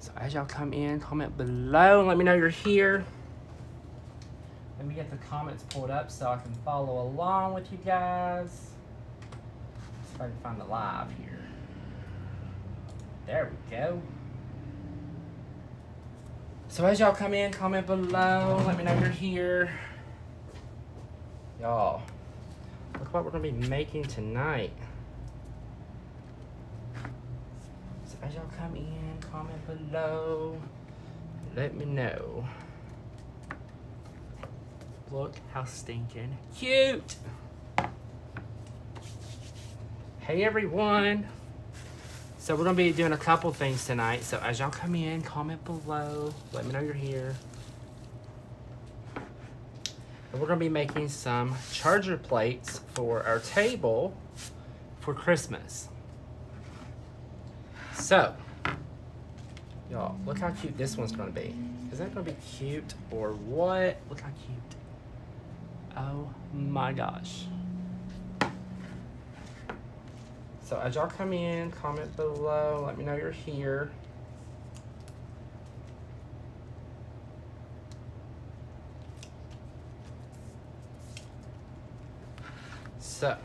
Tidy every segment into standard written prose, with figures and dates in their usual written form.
So as y'all come in, comment below and let me know you're here. Let me get the comments pulled up so I can follow along with you guys. See if I can find the live here. There we go. So as y'all come in, comment below. Let me know you're here. Y'all, look what we're gonna be making tonight. So as y'all come in, comment below. Let me know. Look how stinking cute. Hey everyone. So we're gonna be doing a couple things tonight. So as y'all come in, comment below. Let me know you're here. And we're gonna be making some charger plates for our table for Christmas. So, y'all, look how cute this one's gonna be. Is that gonna be cute or what? Look how cute. Oh my gosh. So as y'all come in, comment below, let me know you're here. So,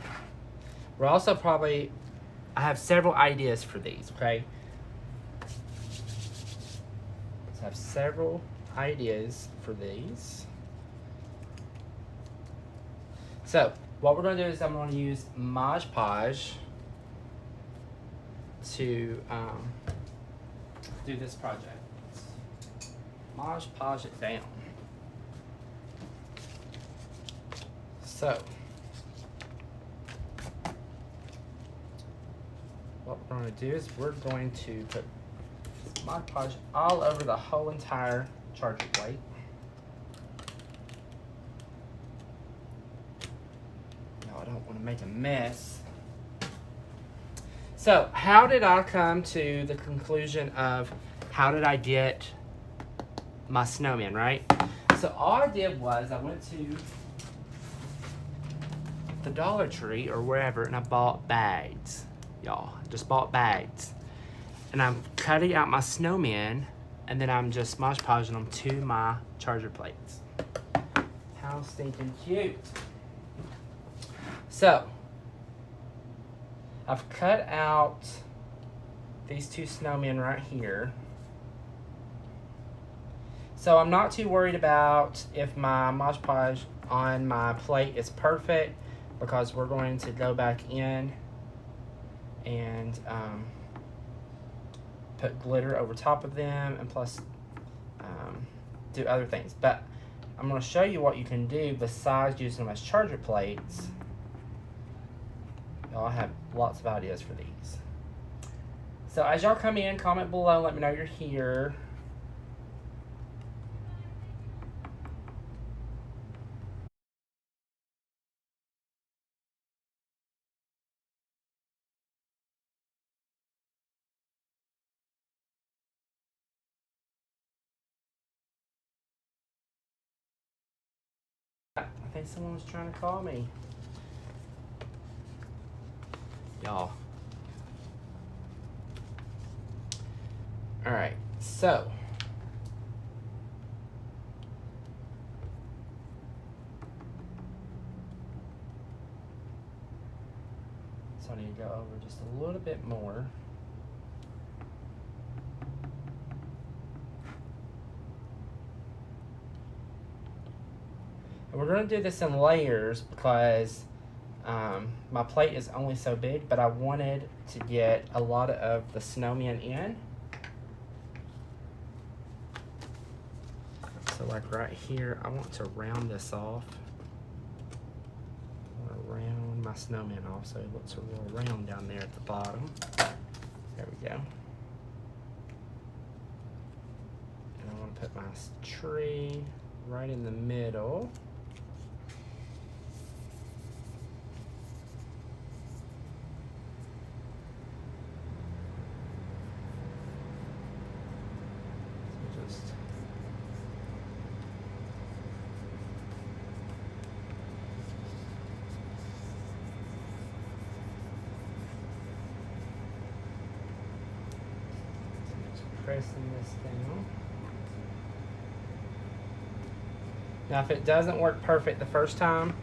we're also probably, I have several ideas for these, okay? So I have several ideas for these. So, what we're gonna do is I'm gonna use Mod Podge to do this project. Mod Podge it down. So, what we're going to do is we're going to put Mod Podge all over the whole entire charger plate. No, I don't want to make a mess. So, how did I come to the conclusion of how did I get my snowman, right? So, all I did was I went to the Dollar Tree or wherever and I bought bags. Y'all, just bought bags. And I'm cutting out my snowman and then I'm just Mod Podging them to my charger plates. How stinking cute. So, I've cut out these two snowmen right here. So I'm not too worried about if my Mod Podge on my plate is perfect because we're going to go back in and put glitter over top of them and plus do other things. But I'm going to show you what you can do besides using them as charger plates. Y'all have lots of ideas for these. So as y'all come in, comment below, let me know you're here. I think someone was trying to call me. Y'all. Alright, so. So I need to go over just a little bit more. And we're going to do this in layers because my plate is only so big, but I wanted to get a lot of the snowman in. So like right here, I want to round this off. I want to round my snowman off so it looks a little round down there at the bottom. There we go. And I want to put my tree right in the middle. pressing this down. Now, if it doesn't work perfect the first time,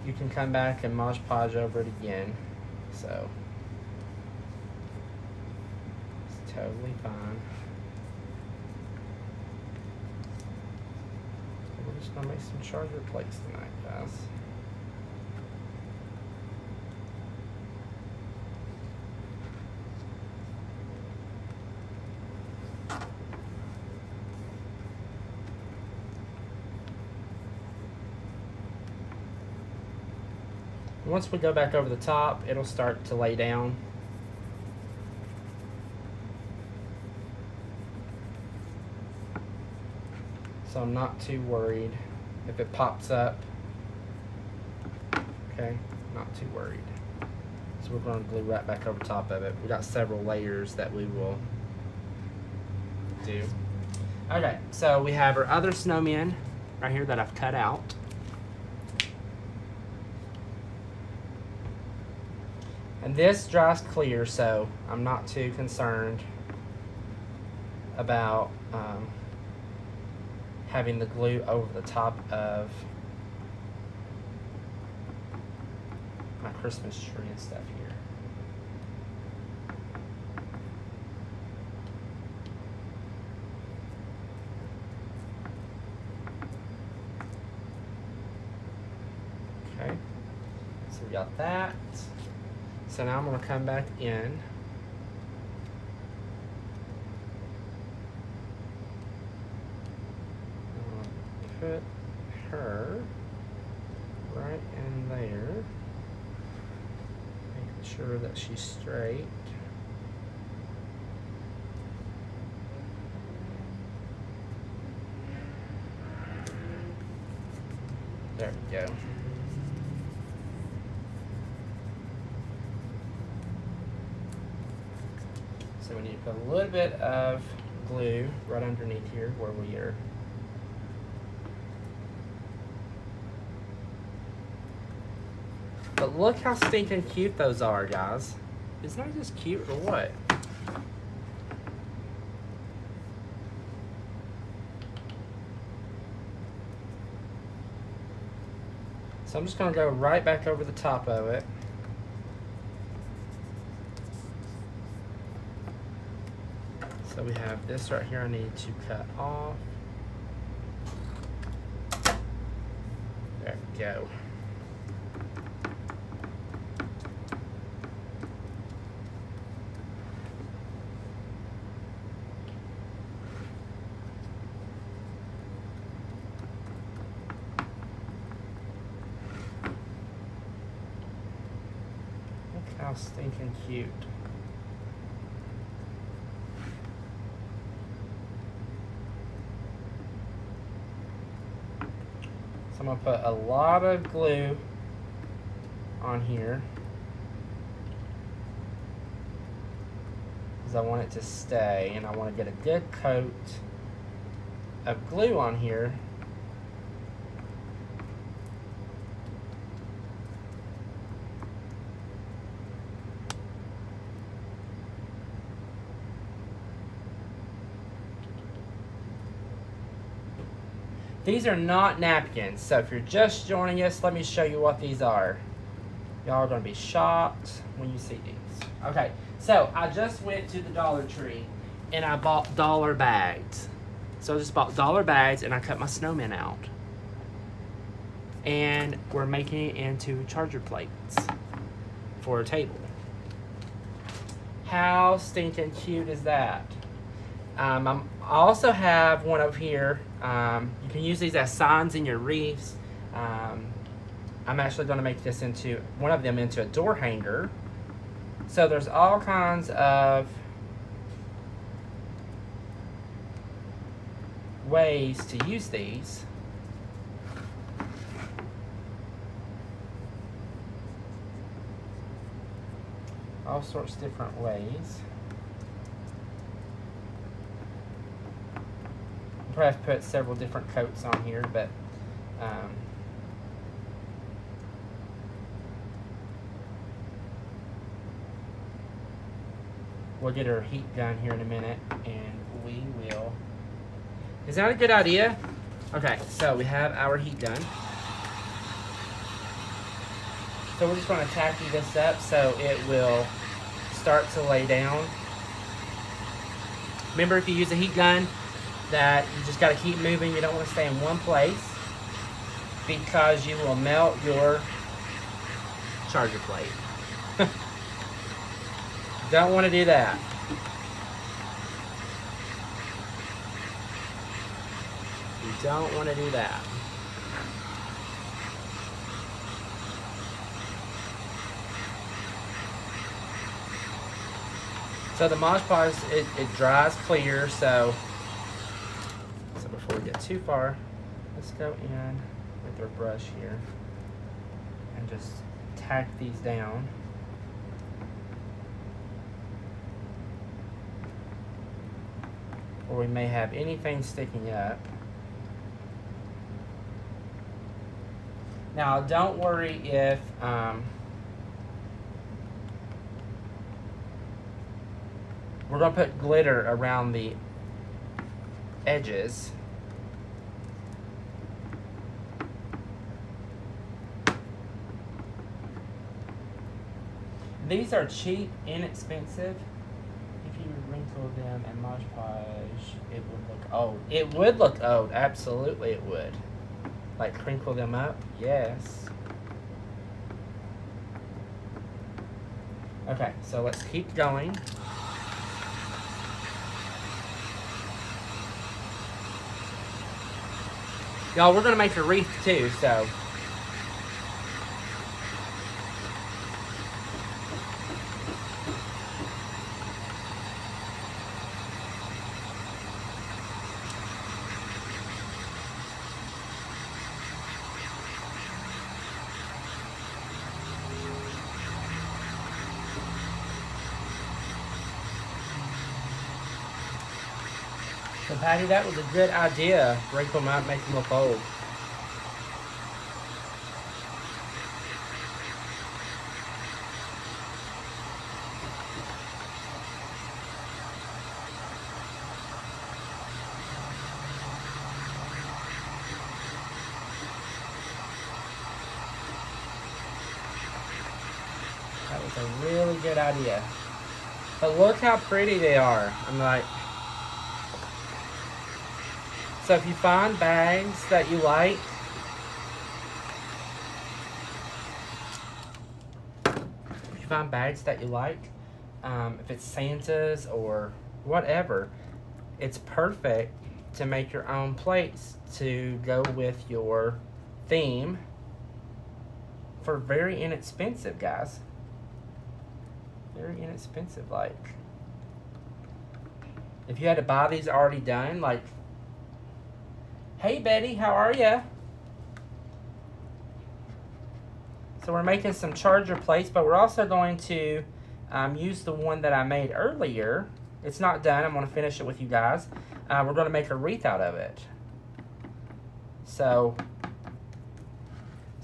you can come back and Mod Podge over it again. So, it's totally fine. We're just gonna make some charger plates tonight, guys. Once we go back over the top, it'll start to lay down. So I'm not too worried if it pops up. Okay, not too worried. So we're going to glue right back over top of it. We got several layers that we will do. Okay, so we have our other snowmen right here that I've cut out. And this dries clear, so I'm not too concerned about having the glue over the top of my Christmas tree and stuff here. Okay, so we got that. So now I'm going to come back in. Put her right in there. Making sure that she's straight. There we go. So we need to put a little bit of glue right underneath here where we are. But look how stinking cute those are, guys. Isn't that just cute or what? So I'm just gonna go right back over the top of it. So we have this right here I need to cut off. There we go. Look how stinking cute. I'm going to put a lot of glue on here because I want it to stay, and I want to get a good coat of glue on here. These are not napkins, so if you're just joining us, let me show you what these are. Y'all are going to be shocked when you see these. Okay, so I just went to the Dollar Tree and I bought dollar bags. So I just bought dollar bags and I cut my snowmen out. And we're making it into charger plates for a table. How stinking cute is that? I also have one over here. You can use these as signs in your wreaths. I'm actually going to make this into one of them into a door hanger. So there's all kinds of ways to use these. All sorts of different ways. Probably have to put several different coats on here, but We'll get our heat gun here in a minute, and we will. Is that a good idea? Okay, so we have our heat gun. So we're just going to tacky this up so it will start to lay down. Remember, if you use a heat gun, that you just got to keep moving. You don't want to stay in one place because you will melt your charger plate. Don't want to do that. You don't want to do that. So the Mod Podge, it dries clear, so before we get too far, let's go in with our brush here and just tack these down. Or we may have anything sticking up. Now, don't worry if we're going to put glitter around the edges. These are cheap, inexpensive. If you wrinkle them in Mod Podge, it would look old. It would look old, absolutely it would. Like crinkle them up, yes. Okay, so let's keep going. Y'all, we're gonna make a wreath too, so. So Patty, that was a good idea. Wrinkle them out, make them look old. That was a really good idea. But look how pretty they are. I'm like, so if you find bags that you like, if it's Santa's or whatever, it's perfect to make your own plates to go with your theme for very inexpensive, guys. Very inexpensive. Like, if you had to buy these already done, like, hey Betty, how are ya? So we're making some charger plates, but we're also going to use the one that I made earlier. It's not done. I'm going to finish it with you guys. We're going to make a wreath out of it. So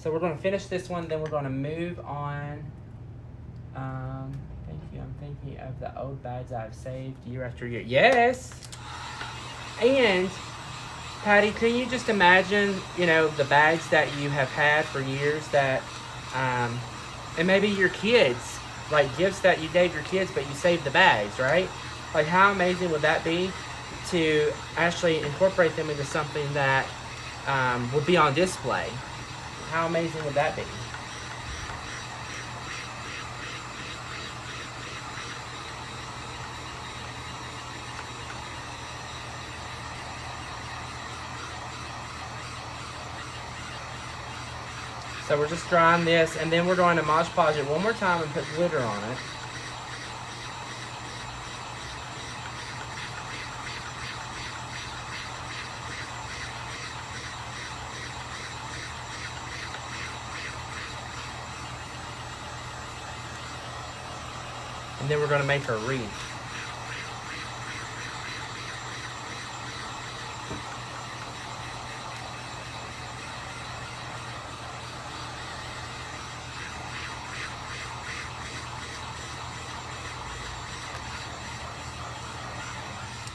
we're going to finish this one, then we're going to move on. Thank you. I'm thinking of the old bags I've saved year after year. Yes! And Patty, can you just imagine, the bags that you have had for years that, and maybe your kids, like gifts that you gave your kids, but you saved the bags, right? Like, how amazing would that be to actually incorporate them into something that would be on display? How amazing would that be? So we're just drying this, and then we're going to Mod Podge it one more time and put glitter on it. And then we're going to make our wreath.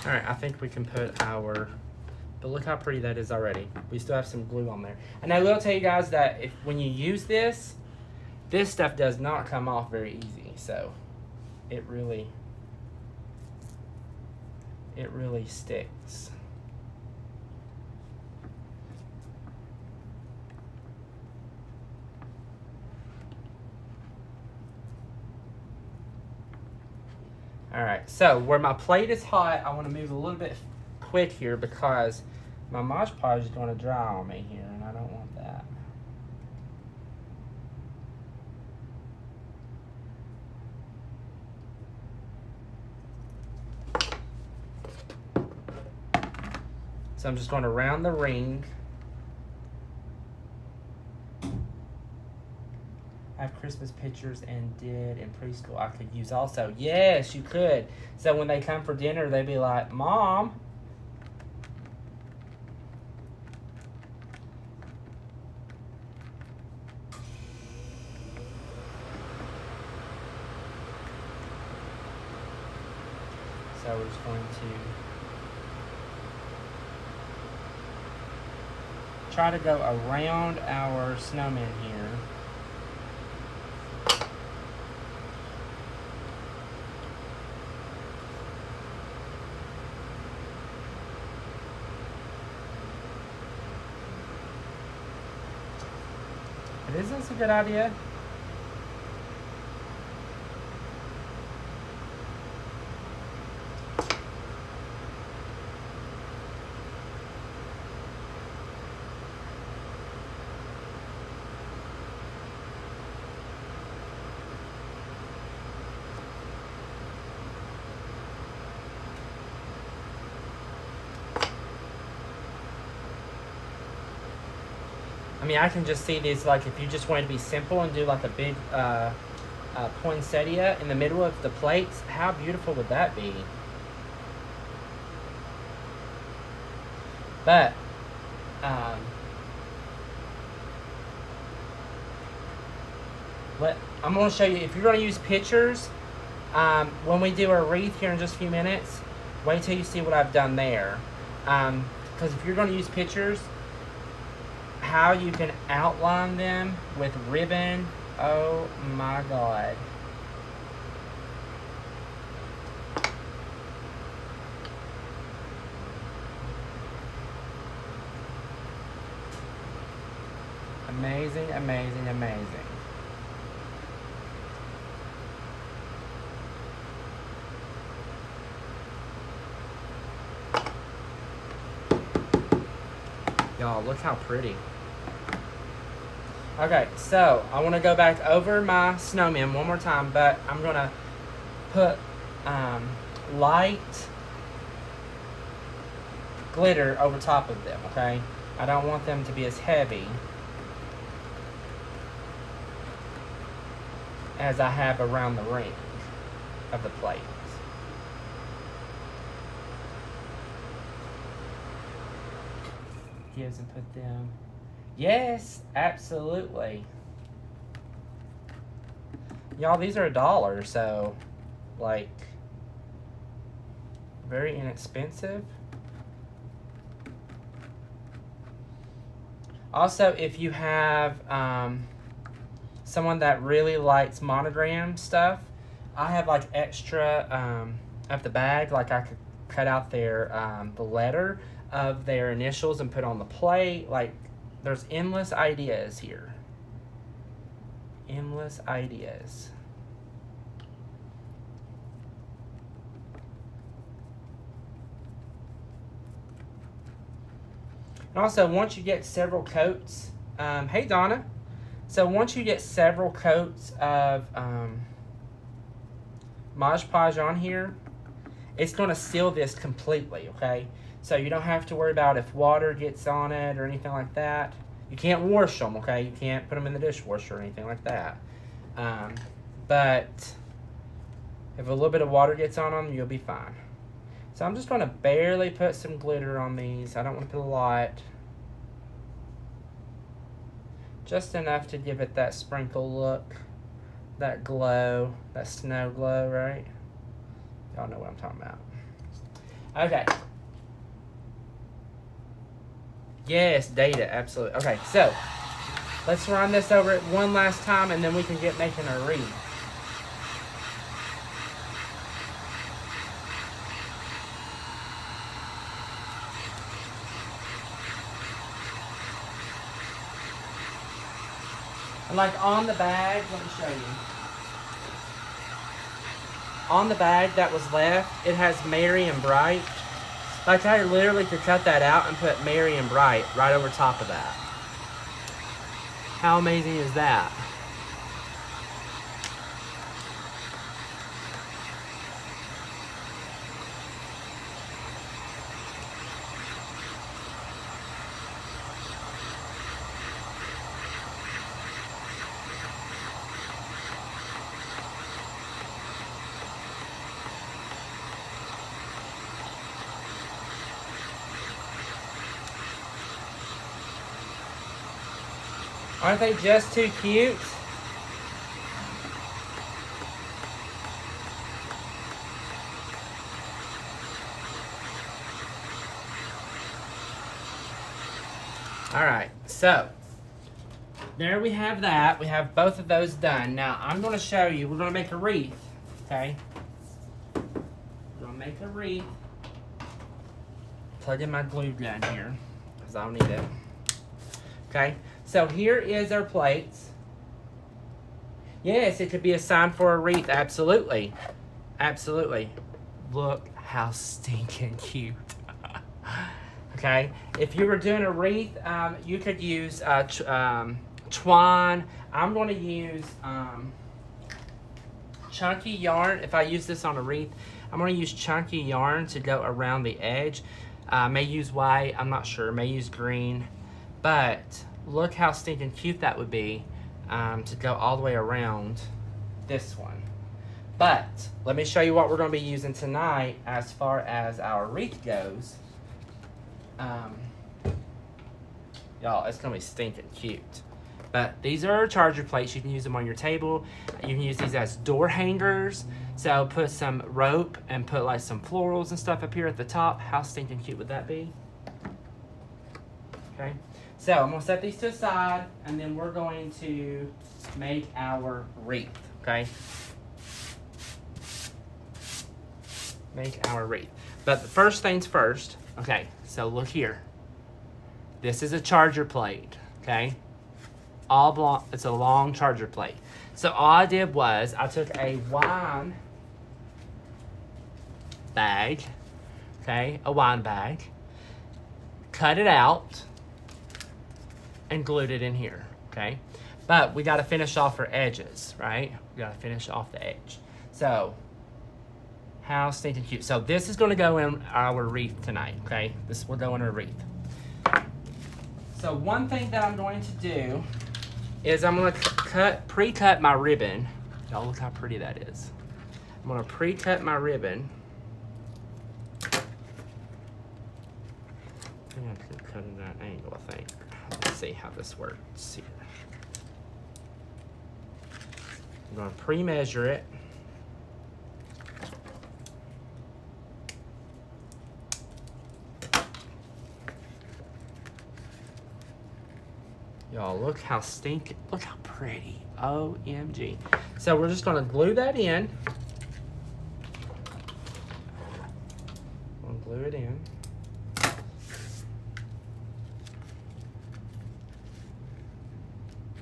All right, I think we can put our, but look how pretty that is already. We still have some glue on there. And I will tell you guys that when you use this stuff does not come off very easy. So it really sticks. All right, so where my plate is hot, I want to move a little bit quick here because my Mod Podge is going to dry on me here, and I don't want that. So I'm just going to round the ring. I have Christmas pictures and did in preschool I could use also. Yes, you could. So when they come for dinner, they'd be like, Mom. So we're just going to try to go around our snowman here. But isn't this a good idea? I mean, I can just see these, like, if you just wanted to be simple and do, like, a big poinsettia in the middle of the plates, how beautiful would that be? But, I'm going to show you, if you're going to use pictures, when we do our wreath here in just a few minutes, wait till you see what I've done there. Because if you're going to use pictures, how you can outline them with ribbon, oh my God. Amazing, amazing, amazing. Y'all, look how pretty. Okay, so I want to go back over my snowman one more time, but I'm going to put light glitter over top of them, okay? I don't want them to be as heavy as I have around the ring of the plate. Gives and put them. Yes, absolutely. Y'all, these are $1, so like very inexpensive. Also, if you have someone that really likes monogram stuff, I have like extra of the bag, like I could cut out their the letter of their initials and put on the plate. Like, there's endless ideas here. Endless ideas. And also, once you get several coats, hey Donna. So once you get several coats of Mod Podge on here, it's going to seal this completely, okay? So you don't have to worry about if water gets on it or anything like that. You can't wash them, okay? You can't put them in the dishwasher or anything like that. But if a little bit of water gets on them, you'll be fine. So I'm just going to barely put some glitter on these. I don't want to put a lot. Just enough to give it that sprinkle look, that glow, that snow glow, right? Y'all know what I'm talking about. Okay. Yes, data, absolutely. Okay, so let's run this over it one last time and then we can get making a wreath. And like on the bag, let me show you. On the bag that was left, it has Merry and Bright. Like I literally could cut that out and put Merry and Bright right over top of that. How amazing is that? Aren't they just too cute? All right, so there we have that. We have both of those done. Now I'm going to show you, we're going to make a wreath, okay? We're going to make a wreath. Plug in my glue gun here, because I'll need it. Okay, so here is our plates. Yes, it could be a sign for a wreath, absolutely. Absolutely. Look how stinking cute. Okay, if you were doing a wreath, you could use twine. I'm going to use chunky yarn. If I use this on a wreath, I'm going to use chunky yarn to go around the edge. May use white, I'm not sure, may use green. But look how stinking cute that would be to go all the way around this one. But let me show you what we're going to be using tonight as far as our wreath goes. Y'all, it's going to be stinking cute. But these are charger plates. You can use them on your table. You can use these as door hangers. So put some rope and put like some florals and stuff up here at the top. How stinking cute would that be? Okay. So I'm going to set these to the side, and then we're going to make our wreath, okay? Make our wreath. But the first things first, okay, so look here. This is a charger plate, okay? It's a long charger plate. So all I did was I took a wine bag, okay, a wine bag, cut it out, and glued it in here, okay? But we gotta finish off our edges, right? We gotta finish off the edge. So, how stinking cute. So this is gonna go in our wreath tonight, okay? This will go in our wreath. So one thing that I'm going to do is I'm gonna pre-cut my ribbon. Y'all look how pretty that is. I'm gonna pre-cut my ribbon. I think I can cut it at an angle, I think. Let's see how this works here. I'm going to pre-measure it. Y'all, look how stinking, look how pretty. OMG. So we're just going to glue that in. I'll glue it in.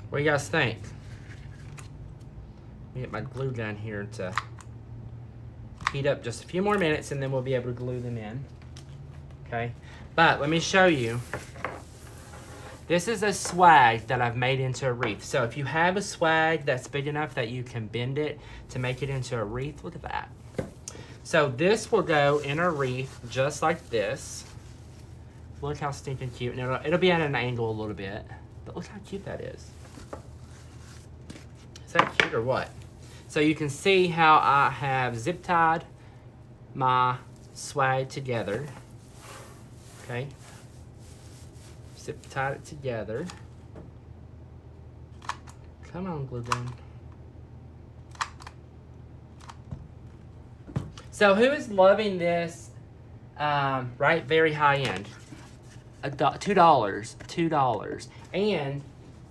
What do you guys think? Let me get my glue gun here to heat up just a few more minutes, and then we'll be able to glue them in. Okay, but let me show you. This is a swag that I've made into a wreath. So if you have a swag that's big enough that you can bend it to make it into a wreath, look at that. So this will go in a wreath just like this. Look how stinking cute. And it'll be at an angle a little bit, but look how cute that is. Is that cute or what? So you can see how I have zip tied my swag together. Okay. Zip tied it together. Come on, glue gun. So who is loving this right? Very high end. $2. And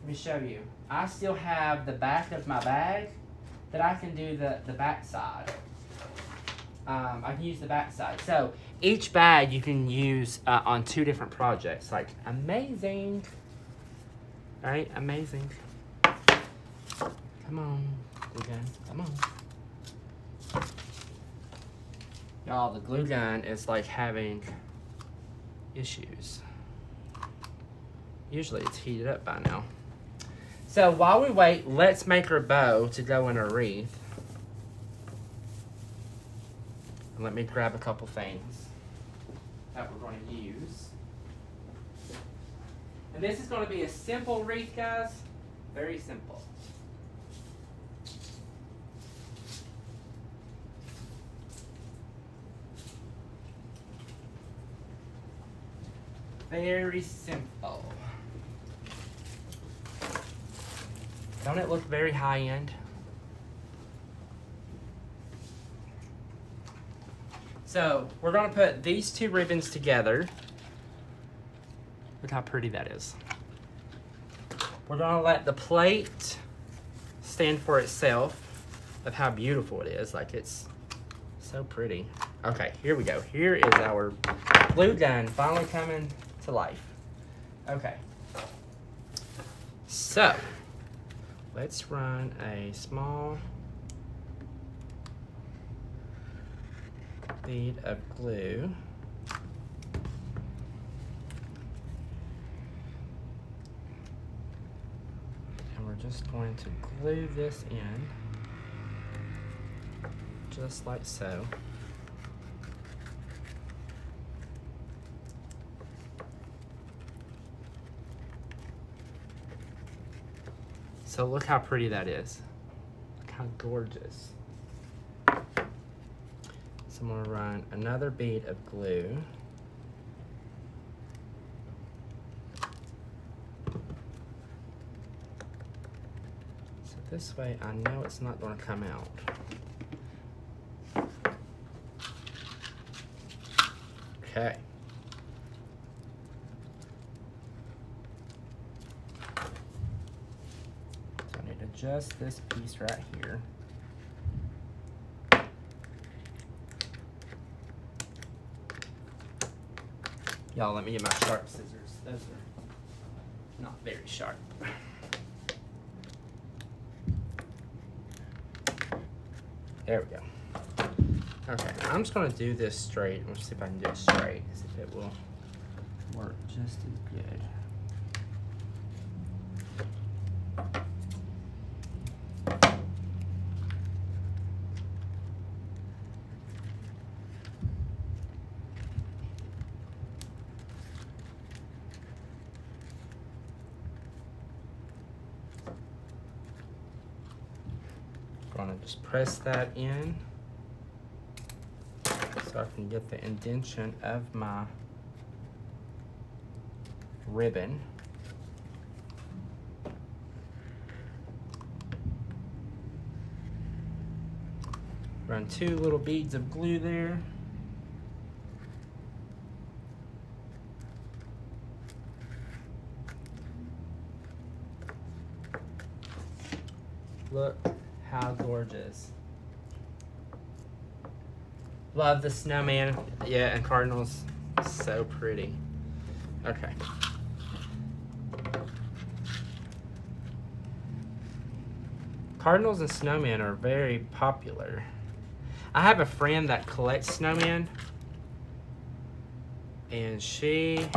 let me show you. I still have the back of my bag that I can do the back side. I can use the back side. So each bag you can use on 2 different projects. Like, amazing. Right? Amazing. Come on, glue gun. Come on. Y'all, the glue gun is like having issues. Usually it's heated up by now. So while we wait, let's make her bow to go in her wreath. And let me grab a couple things that we're going to use. And this is going to be a simple wreath, guys. Very simple. Very simple. Don't it look very high end? So we're gonna put these 2 ribbons together. Look how pretty that is. We're gonna let the plate stand for itself of how beautiful it is. Like, it's so pretty. Okay, here we go. Here is our glue gun finally coming to life. Okay. So, let's run a small bead of glue. And we're just going to glue this in, just like so. So look how pretty that is. Look how gorgeous. So I'm gonna run another bead of glue. So this way I know it's not gonna come out. Okay. Just this piece right here. Y'all, let me get my sharp scissors. Those are not very sharp. There we go. Okay, I'm just gonna do this straight. Let's see if I can do it straight, see if it will work just as good. Gonna just press that in so I can get the indentation of my ribbon. Run 2 little beads of glue there. Look how gorgeous. Love the snowman. Yeah, and cardinals. So pretty. Okay. Cardinals and snowmen are very popular. I have a friend that collects snowmen, and she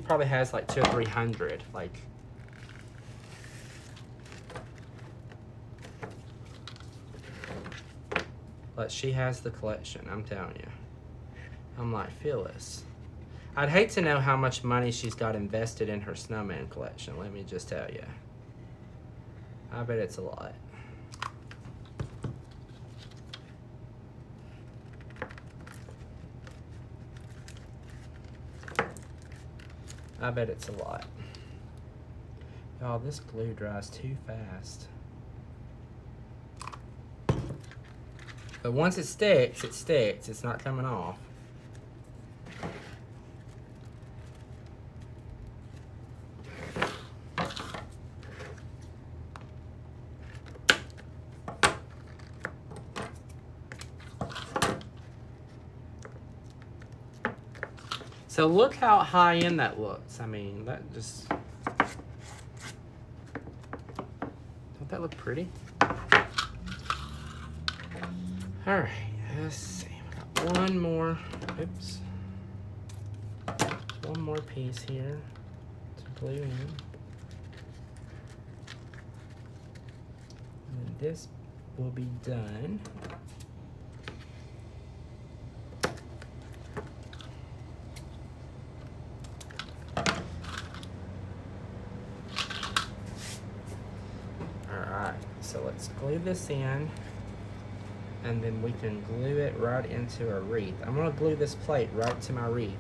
probably has like 200 or 300. Like, but she has the collection, I'm telling you. I'm like, Phyllis, I'd hate to know how much money she's got invested in her snowman collection, let me just tell you. I bet it's a lot. I bet it's a lot. Y'all, this glue dries too fast. But once it sticks, it sticks. It's not coming off. So look how high end that looks. I mean, that just... Don't that look pretty? All right, let's see. We got one more. Oops. One more piece here to glue in. And then this will be done. So let's glue this in, and then we can glue it right into our wreath. I'm gonna glue this plate right to my wreath.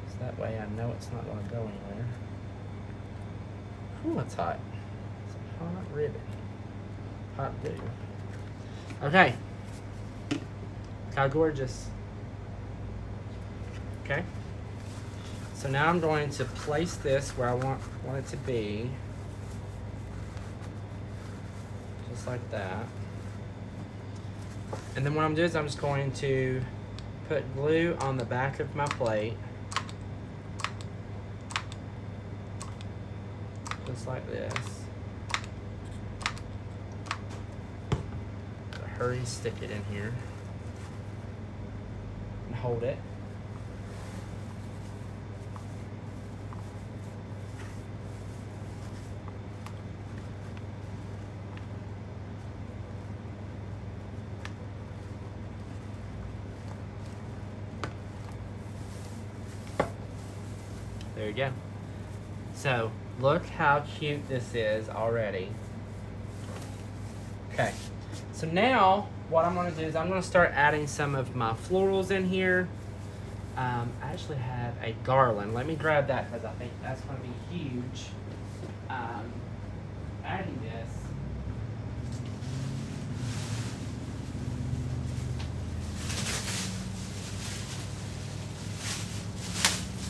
So that way I know it's not gonna go anywhere. Ooh, it's hot. It's a hot ribbon. Hot glue. Okay. How gorgeous. Okay. So now I'm going to place this where I want it to be. Just like that. And then what I'm doing is I'm just going to put glue on the back of my plate. Just like this. Gotta hurry and stick it in here. And hold it. There you go. So, look how cute this is already. Okay, so now what I'm gonna do is I'm gonna start adding some of my florals in here. I actually have a garland. Let me grab that because I think that's gonna be huge. Adding this.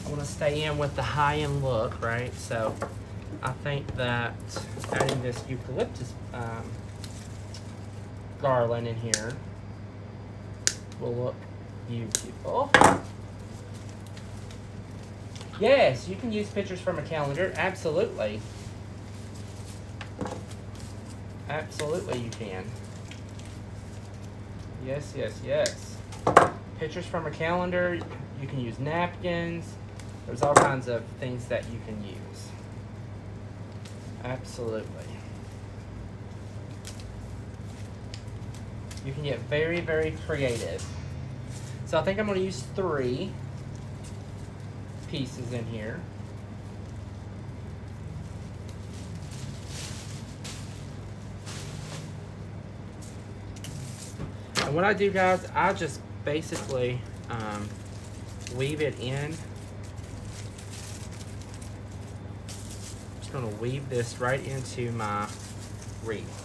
I want to stay in with the high-end look, right? So I think that adding this eucalyptus garland in here will look beautiful. Yes, you can use pictures from a calendar. Absolutely. Absolutely you can. Yes, yes, yes. Pictures from a calendar. You can use napkins. There's all kinds of things that you can use. Absolutely. You can get very, very creative. So I think I'm going to use 3 pieces in here. And what I do, guys, I just basically weave it in. Just gonna weave this right into my wreath.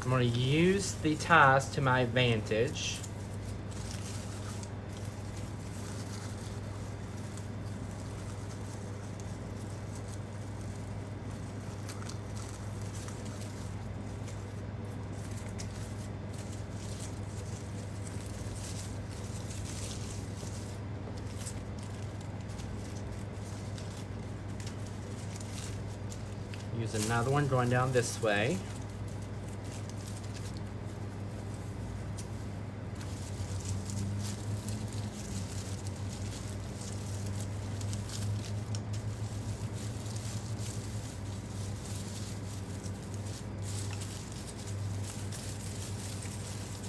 I'm gonna use the ties to my advantage. Use another one going down this way.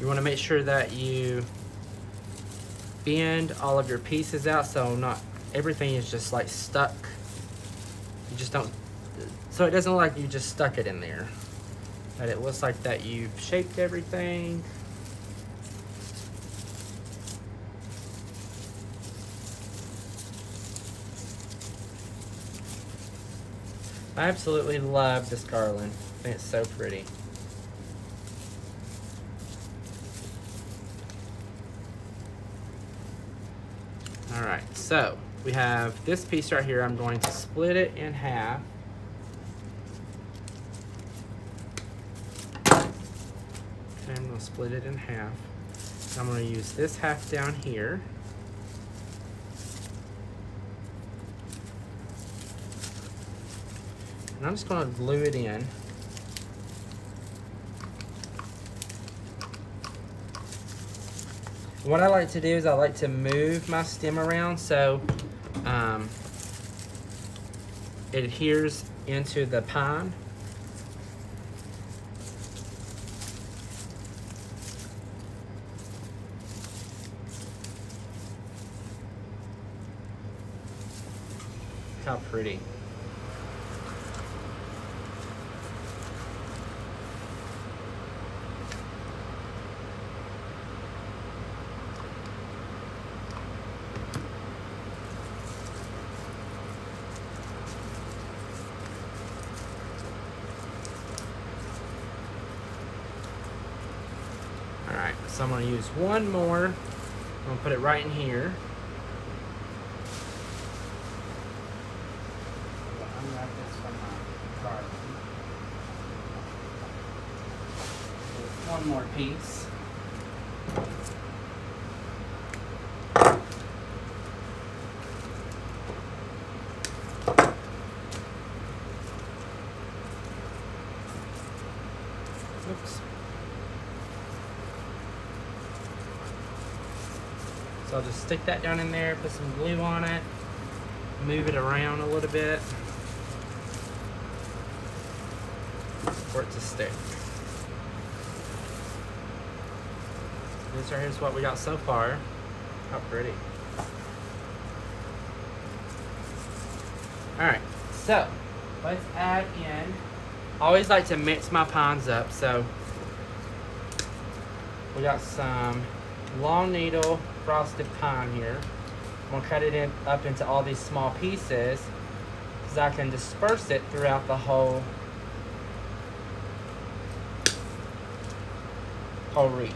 You want to make sure that you bend all of your pieces out so not everything is just like stuck. You just don't, so it doesn't look like you just stuck it in there. But it looks like that you've shaped everything. I absolutely love this garland. I think it's so pretty. All right, so we have this piece right here. I'm going to split it in half. Okay, I'm going to split it in half. I'm going to use this half down here. And I'm just going to glue it in. What I like to do is I like to move my stem around so it adheres into the pine. Look how pretty. Alright, so I'm going to use one more. I'm going to put it right in here. Unwrap this from my garland. One more piece. Oops. So I'll just stick that down in there, put some glue on it, move it around a little bit for it to stick. This right here is what we got so far. How pretty. Alright, so let's add in. I always like to mix my pines up, so we got some long needle frosted pine here. I'm gonna cut it up into all these small pieces so I can disperse it throughout the whole wreath.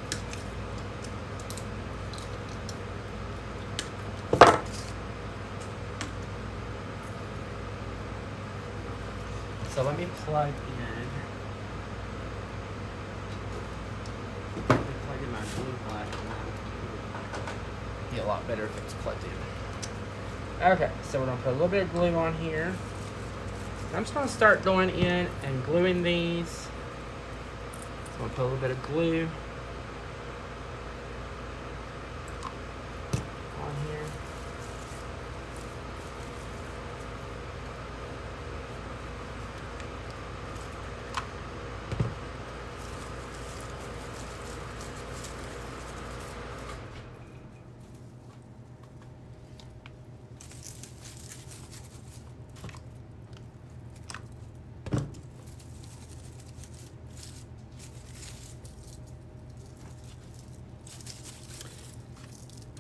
So let me plug in. Plug in my blue black. Be a lot better if it's plugged in. Okay, so we're gonna put a little bit of glue on here. I'm just gonna start going in and gluing these. So I'm gonna put a little bit of glue on here.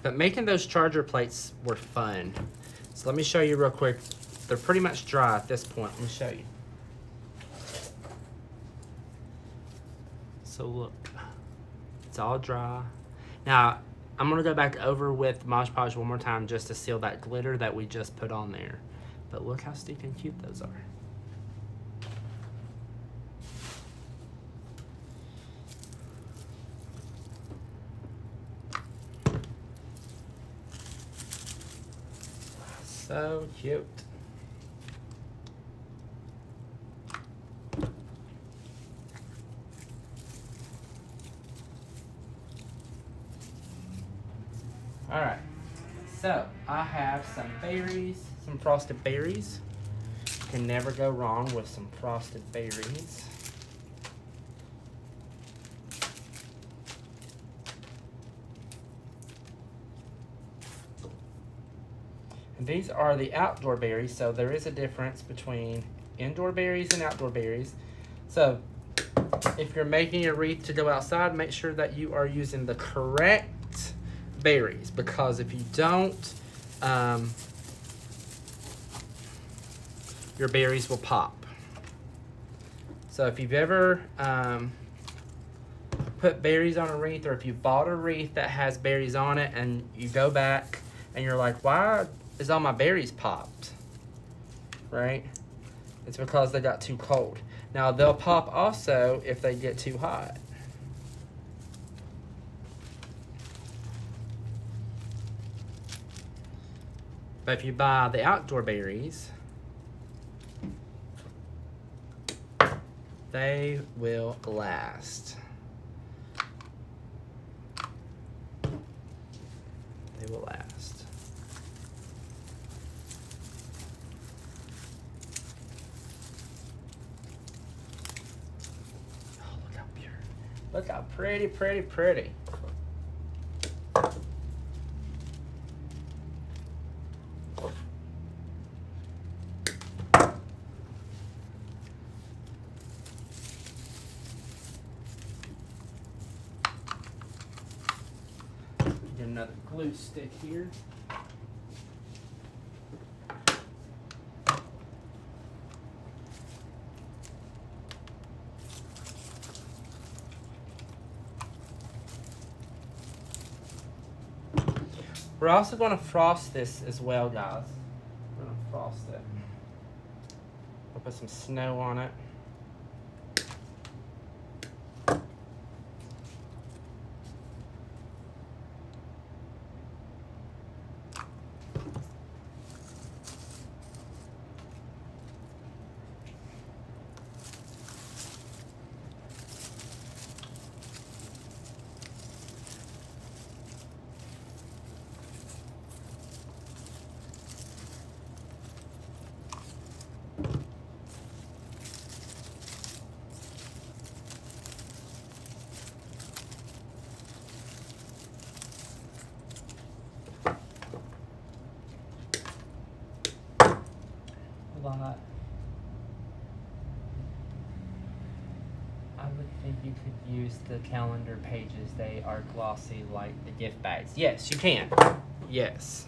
But making those charger plates were fun. So let me show you real quick. They're pretty much dry at this point. Let me show you. So look, it's all dry. Now, I'm gonna go back over with Mod Podge one more time just to seal that glitter that we just put on there. But look how stinking cute those are. So cute. All right, so I have some berries, some frosted berries. Can never go wrong with some frosted berries. And these are the outdoor berries, so there is a difference between indoor berries and outdoor berries. So if you're making a wreath to go outside, make sure that you are using the correct berries, because if you don't, your berries will pop. So if you've ever put berries on a wreath, or if you bought a wreath that has berries on it and you go back and you're like, why is all my berries popped? Right? It's because they got too cold. Now they'll pop also if they get too hot. But if you buy the outdoor berries, they will last. They will last. Oh, look how pure. Look how pretty, pretty, pretty. Get another glue stick here. We're also going to frost this as well, guys. We're going to frost it. We'll put some snow on it. Lot. I would think you could use the calendar pages. They are glossy like the gift bags. Yes, you can. Yes.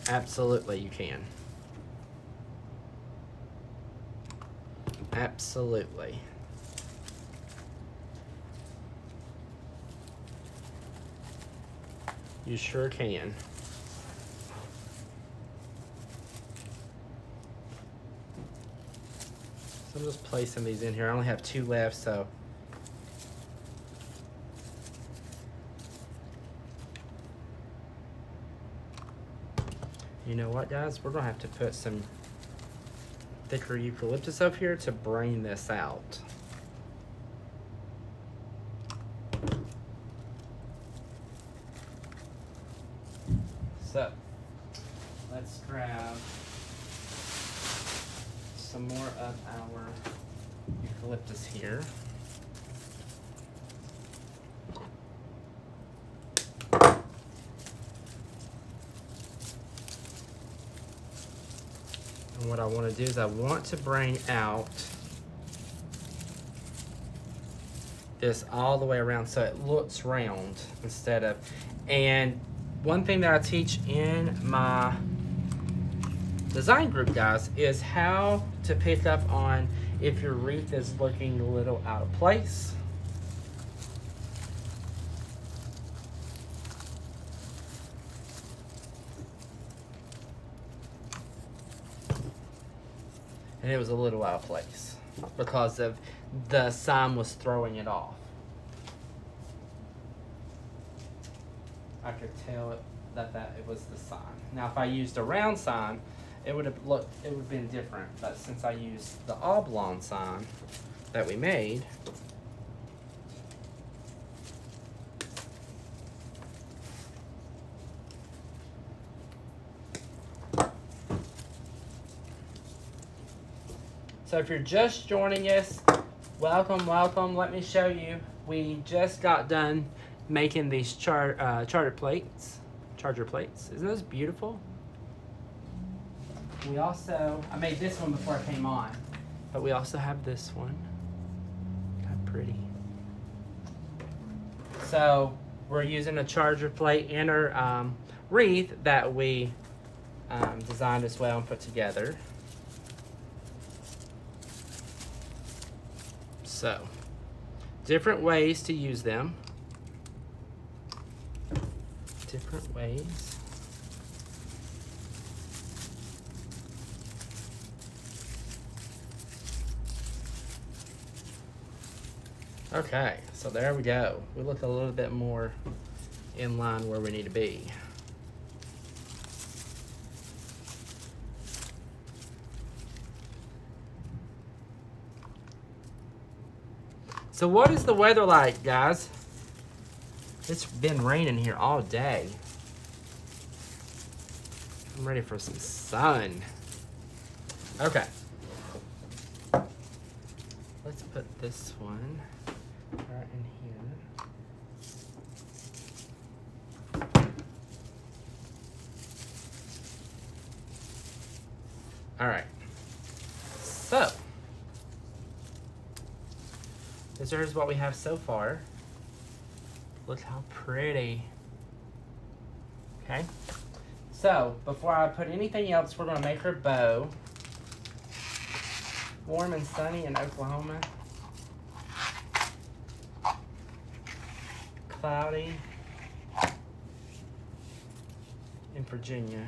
Absolutely you can. Absolutely. You sure can. I'm just placing these in here. I only have 2 left, so. You know what, guys? We're gonna have to put some thicker eucalyptus up here to bring this out. So, let's grab some more of our eucalyptus here. And what I want to do is I want to bring out this all the way around so it looks round instead of, and one thing that I teach in my design group, guys, is how to pick up on if your wreath is looking a little out of place. And it was a little out of place because of the sign was throwing it off. I could tell that it was the sign. Now if I used a round sign, it would have been different, but since I used the oblong sign that we made, so if you're just joining us, welcome, welcome. Let me show you. We just got done making these charger plates. Isn't those beautiful? We also, I made this one before I came on, but we also have this one. How pretty. So we're using a charger plate and our wreath that we designed as well and put together. So, different ways to use them. Different ways. Okay, so there we go. We look a little bit more in line where we need to be. So what is the weather like, guys? It's been raining here all day. I'm ready for some sun. Okay. Let's put this one right in here. All right. So, this is what we have so far. Look how pretty. Okay. So, before I put anything else, we're gonna make her bow. Warm and sunny in Oklahoma. Cloudy in Virginia.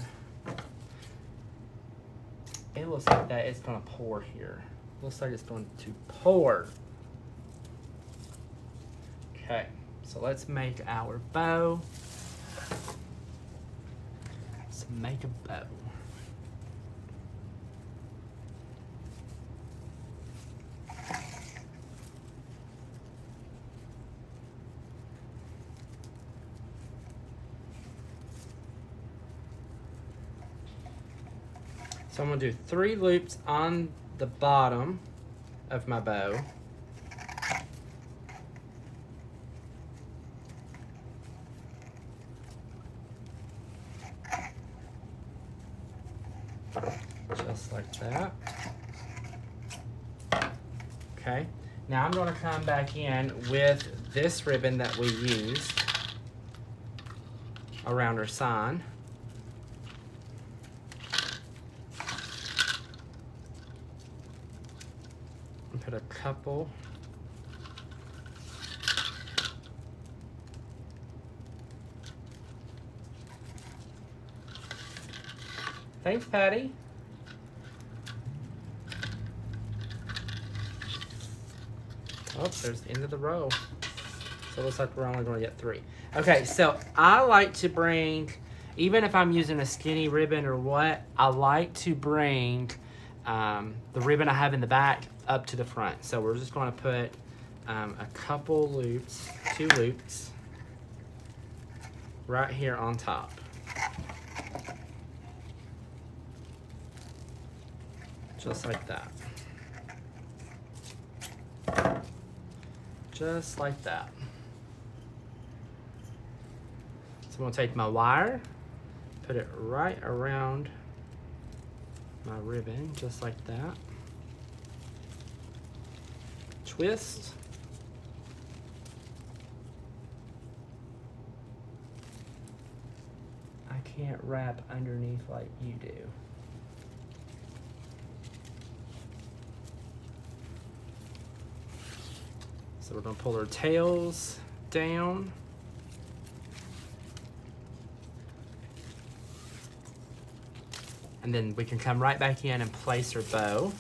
It looks like that it's gonna pour here. Looks like it's going to pour. Okay, so let's make our bow. Let's make a bow. So I'm gonna do 3 loops on the bottom of my bow. Just like that. Okay, now I'm gonna come back in with this ribbon that we used around our sign. Put a couple. Thanks, Patty. Oh, there's the end of the row. So it looks like we're only going to get 3. Okay, so I like to bring, even if I'm using a skinny ribbon or what, I like to bring the ribbon I have in the back up to the front. So we're just going to put a couple loops, 2 loops, right here on top. Just like that. Just like that. So I'm gonna take my wire, put it right around my ribbon, just like that. Twist. I can't wrap underneath like you do. So we're gonna pull our tails down. And then we can come right back in and place our bow.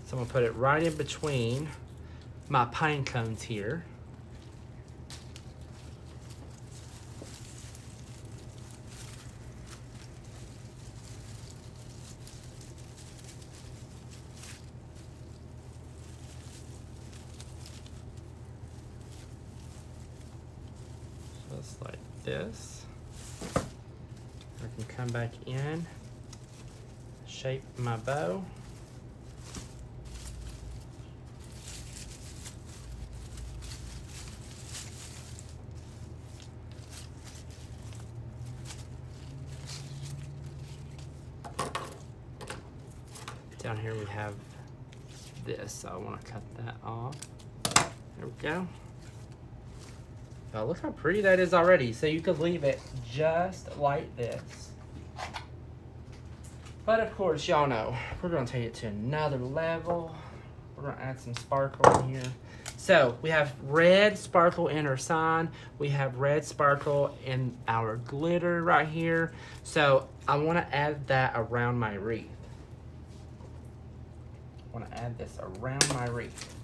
So I'm gonna put it right in between my pine cones here. Just like this. I can come back in, shape my bow. Down here we have this, so I want to cut that off. There we go. Oh, look how pretty that is already. So you could leave it just like this. But of course, y'all know, we're gonna take it to another level. We're gonna add some sparkle in here. So we have red sparkle in our sign. We have red sparkle in our glitter right here. So I wanna add that around my wreath. I wanna add this around my wreath.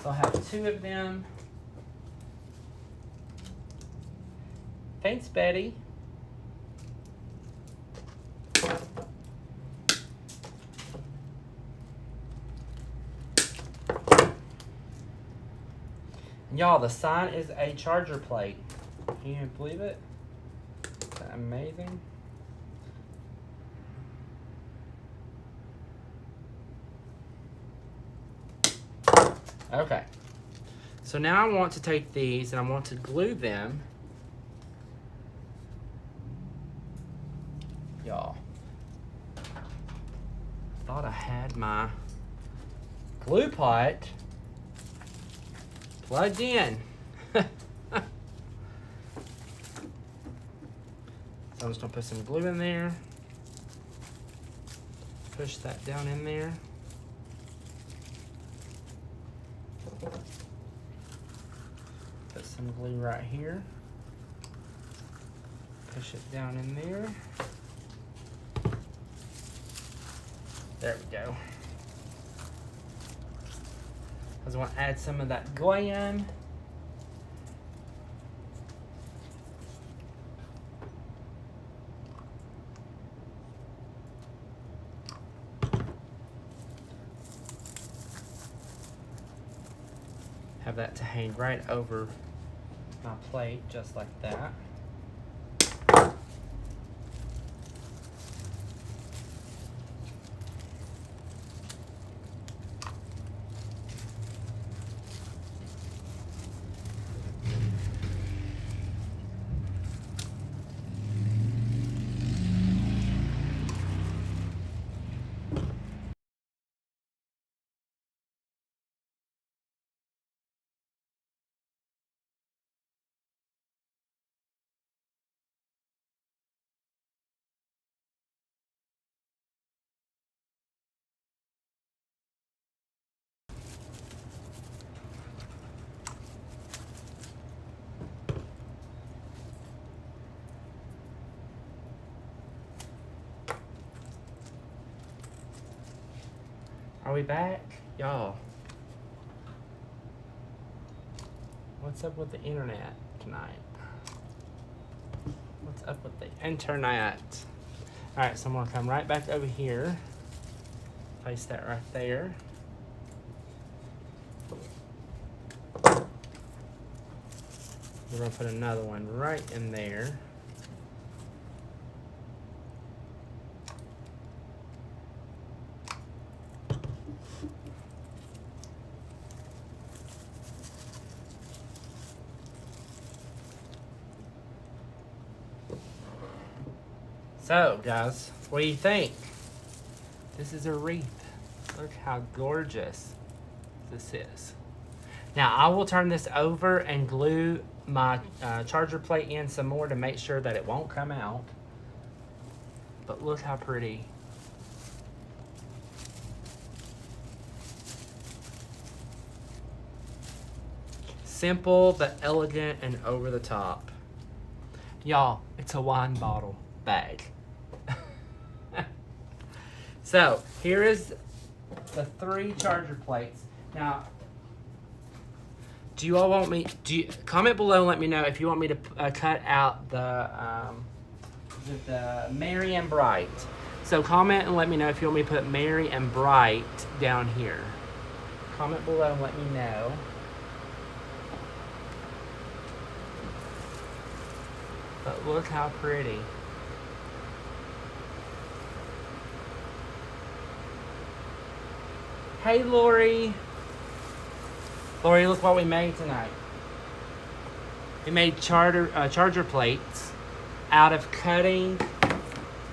So I'll have 2 of them. Thanks, Betty. Y'all, the sign is a charger plate. Can you believe it? Isn't that amazing? Okay. So now I want to take these and I want to glue them. Y'all. Thought I had my glue pot plugged in. So I'm just gonna put some glue in there. Push that down in there. Put some glue right here. Push it down in there. There we go. I just want to add some of that glam. Have that to hang right over my plate, just like that. Are we back? Y'all. What's up with the internet tonight? What's up with the internet? Alright, so I'm gonna come right back over here. Place that right there. We're gonna put another one right in there. So, guys, what do you think? This is a wreath. Look how gorgeous this is. Now, I will turn this over and glue my charger plate in some more to make sure that it won't come out. But look how pretty. Simple, but elegant and over the top. Y'all, it's a wine bottle bag. So, here is the 3 charger plates. Now, do you all want me, comment below and let me know if you want me to cut out the Merry and Bright. So comment and let me know if you want me to put Merry and Bright down here. Comment below and let me know. But look how pretty. Hey, Lori. Lori, look what we made tonight. We made charger plates out of cutting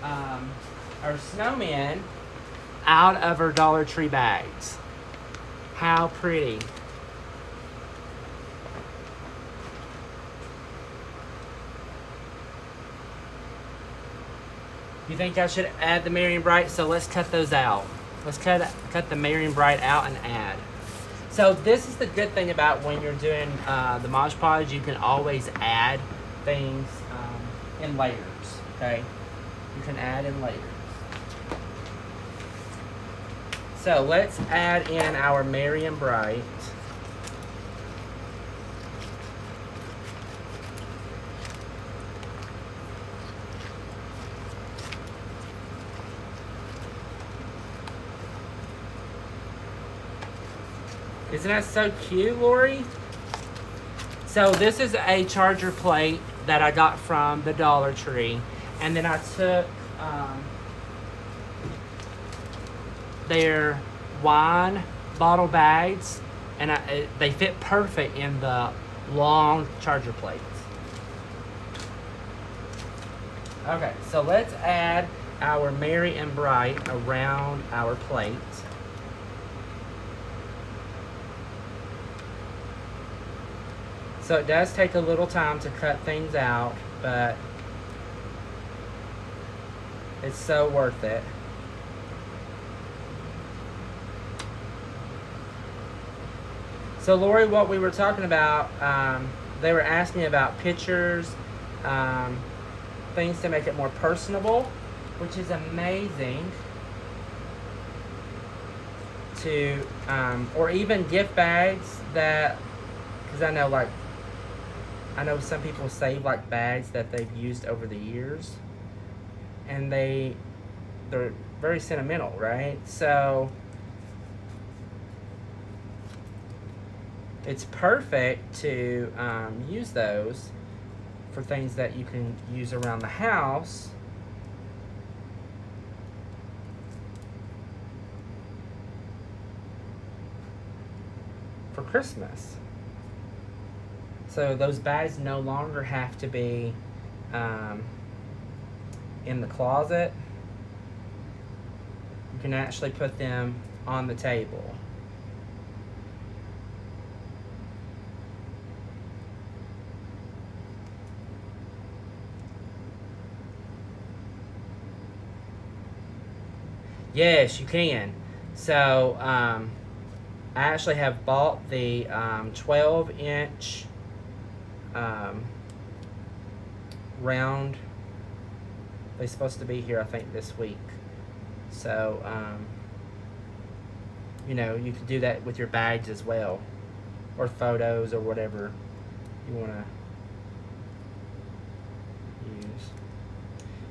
our snowmen out of our Dollar Tree bags. How pretty. You think I should add the Merry and Bright? So let's cut those out. Let's cut the Merry and Bright out and add. So this is the good thing about when you're doing the Mod Podge, you can always add things in layers, okay? You can add in layers. So let's add in our Merry and Bright. Isn't that so cute, Lori? So this is a charger plate that I got from the Dollar Tree. And then I took their wine bottle bags, and they fit perfect in the long charger plates. Okay, so let's add our Merry and Bright around our plate. So it does take a little time to cut things out, but it's so worth it. So Lori, what we were talking about, they were asking about pictures, things to make it more personable, which is amazing. To, or even gift bags that, because I know some people save like bags that they've used over the years, and they're very sentimental, right? So it's perfect to use those for things that you can use around the house. For Christmas. So those bags no longer have to be in the closet. You can actually put them on the table. Yes, you can. So I actually have bought the 12-inch round. They're supposed to be here, I think, this week. So, you know, you can do that with your bags as well, or photos, or whatever you want to use.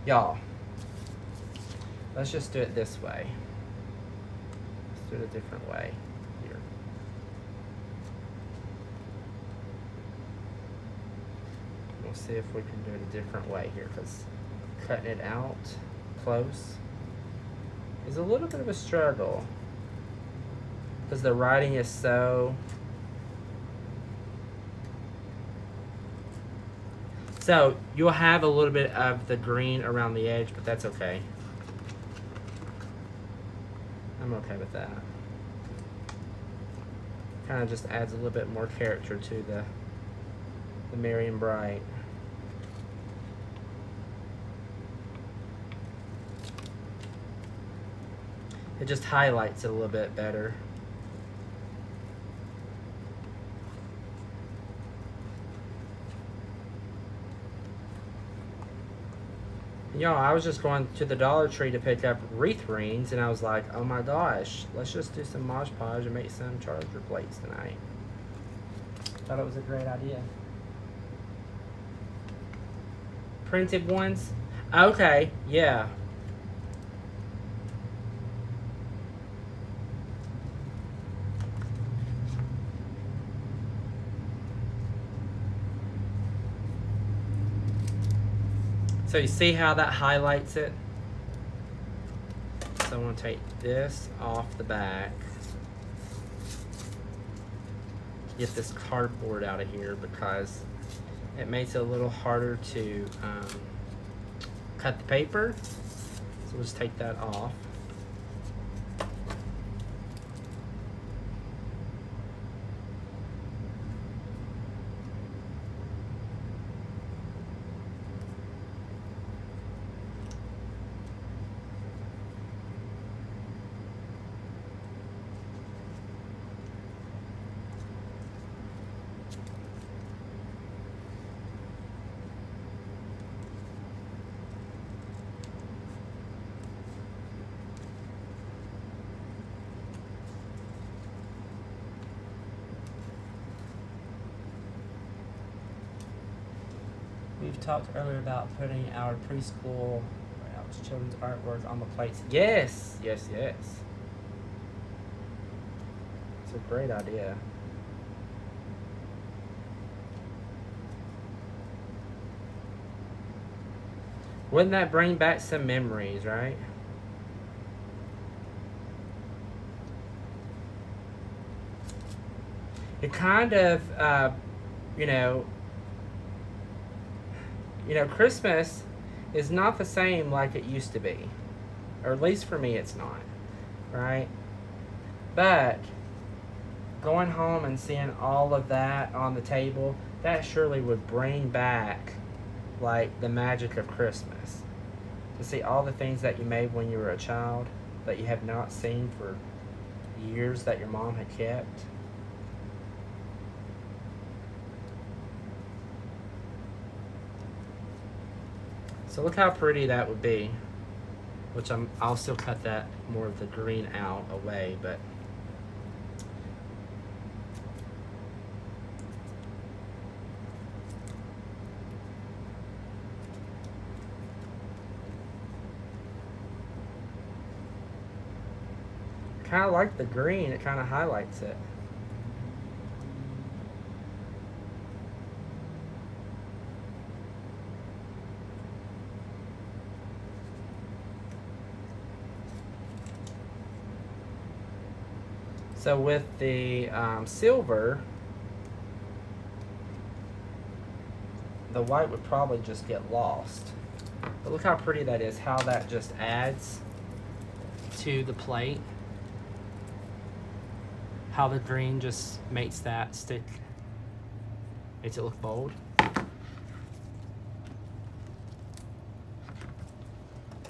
Y'all, let's just do it this way. Let's do it a different way here. We'll see if we can do it a different way here, because cutting it out close is a little bit of a struggle, because the writing is so... So you'll have a little bit of the green around the edge, but that's okay. I'm okay with that. Kind of just adds a little bit more character to the Merry and Bright. It just highlights it a little bit better. Y'all, I was just going to the Dollar Tree to pick up wreath rings, and I was like, oh my gosh, let's just do some Mod Podge and make some charger plates tonight. Thought it was a great idea. Printed ones? Okay, yeah. So you see how that highlights it? So I'm going to take this off the back. Get this cardboard out of here because it makes it a little harder to cut the paper. So we'll just take that off. We've talked earlier about putting our preschool, our children's artwork on the plates. Yes, yes, yes. It's a great idea. Wouldn't that bring back some memories, right? It kind of, you know, Christmas is not the same like it used to be, or at least for me, it's not, right? But going home and seeing all of that on the table, that surely would bring back like the magic of Christmas. To see all the things that you made when you were a child that you have not seen for years that your mom had kept. So look how pretty that would be. Which I'll still cut that more of the green out away, but kind of like the green, it kind of highlights it. So with the silver, the white would probably just get lost. But look how pretty that is, how that just adds to the plate. How the green just makes that stick, makes it look bold.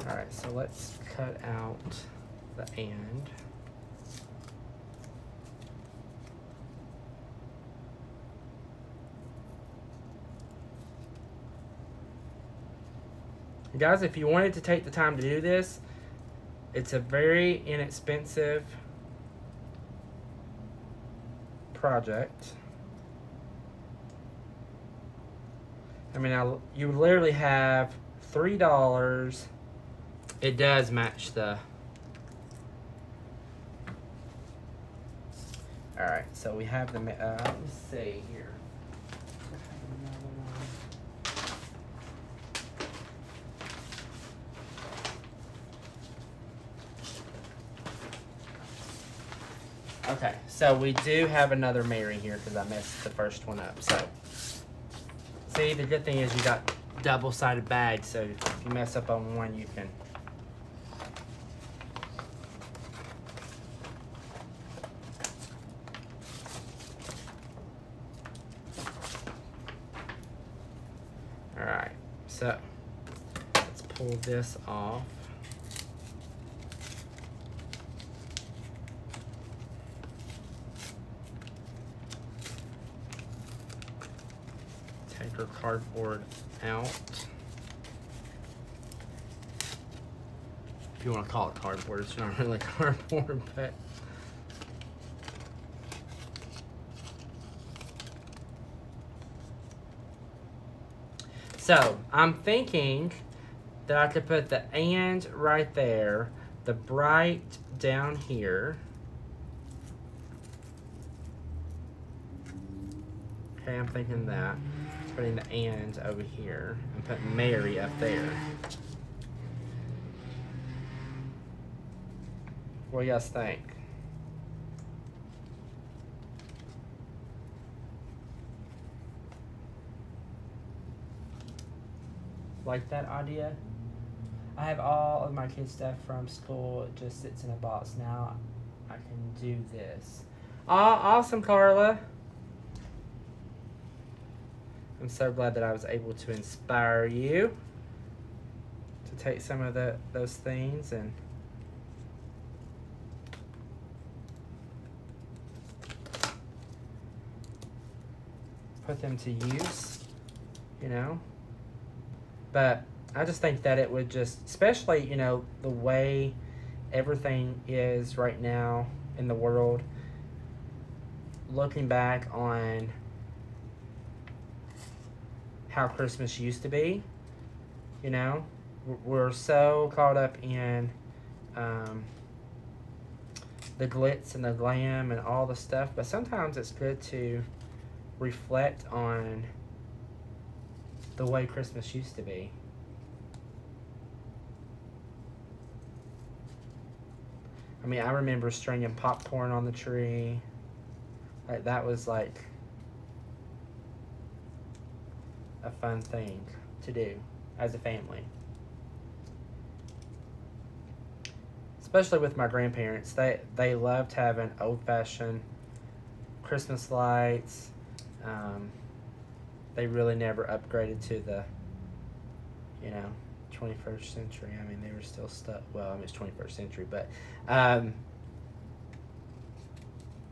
Alright, so let's cut out the and. Guys, if you wanted to take the time to do this, it's a very inexpensive project. I mean, you literally have $3. It does match the... Alright, so we have the... let me see here. Okay, so we do have another Mary here because I messed the first one up. So, see, the good thing is you got double-sided bags, so if you mess up on one, you can... Alright, so let's pull this off. Take our cardboard out. If you want to call it cardboard, it's not really cardboard, but... So, I'm thinking that I could put the and right there, the bright down here. Okay, I'm thinking that. Putting the and over here and putting Mary up there. What do you guys think? Like that idea? I have all of my kids' stuff from school. It just sits in a box now. I can do this. Awesome, Carla. I'm so glad that I was able to inspire you to take some of those things and put them to use, you know. But I just think that it would just, especially, you know, the way everything is right now in the world, looking back on how Christmas used to be. You know, we're so caught up in the glitz and the glam and all the stuff, but sometimes it's good to reflect on the way Christmas used to be. I mean, I remember stringing popcorn on the tree. Like, that was like a fun thing to do as a family. Especially with my grandparents. They loved having old-fashioned Christmas lights. They really never upgraded to the, 21st century. I mean, they were still stuck. Well, I mean, it's 21st century, but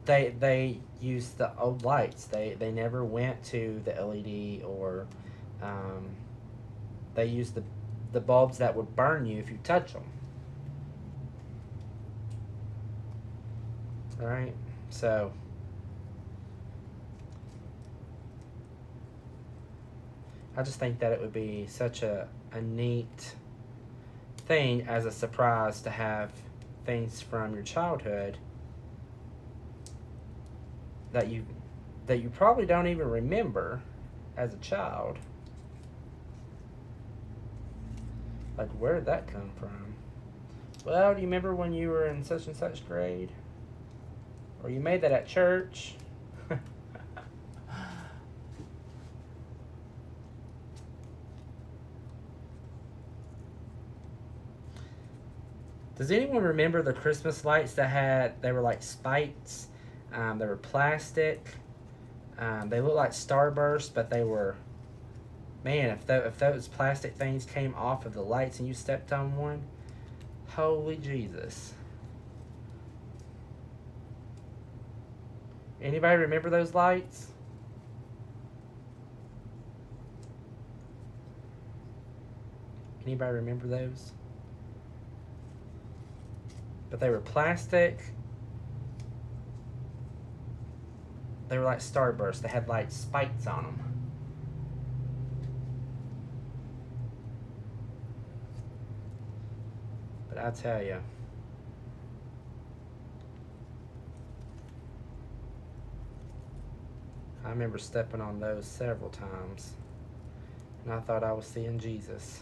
they used the old lights. They never went to the LED or they used the bulbs that would burn you if you touch them. All right, so I just think that it would be such a neat thing as a surprise to have things from your childhood that you probably don't even remember as a child. Like, where did that come from? Well, do you remember when you were in such and such grade? Or you made that at church? Does anyone remember the Christmas lights they were like spikes? They were plastic. They looked like Starburst, but they were, man, if those plastic things came off of the lights and you stepped on one, holy Jesus. Anybody remember those lights? Anybody remember those? But they were plastic. They were like Starburst. They had like spikes on them. But I tell you, I remember stepping on those several times, and I thought I was seeing Jesus.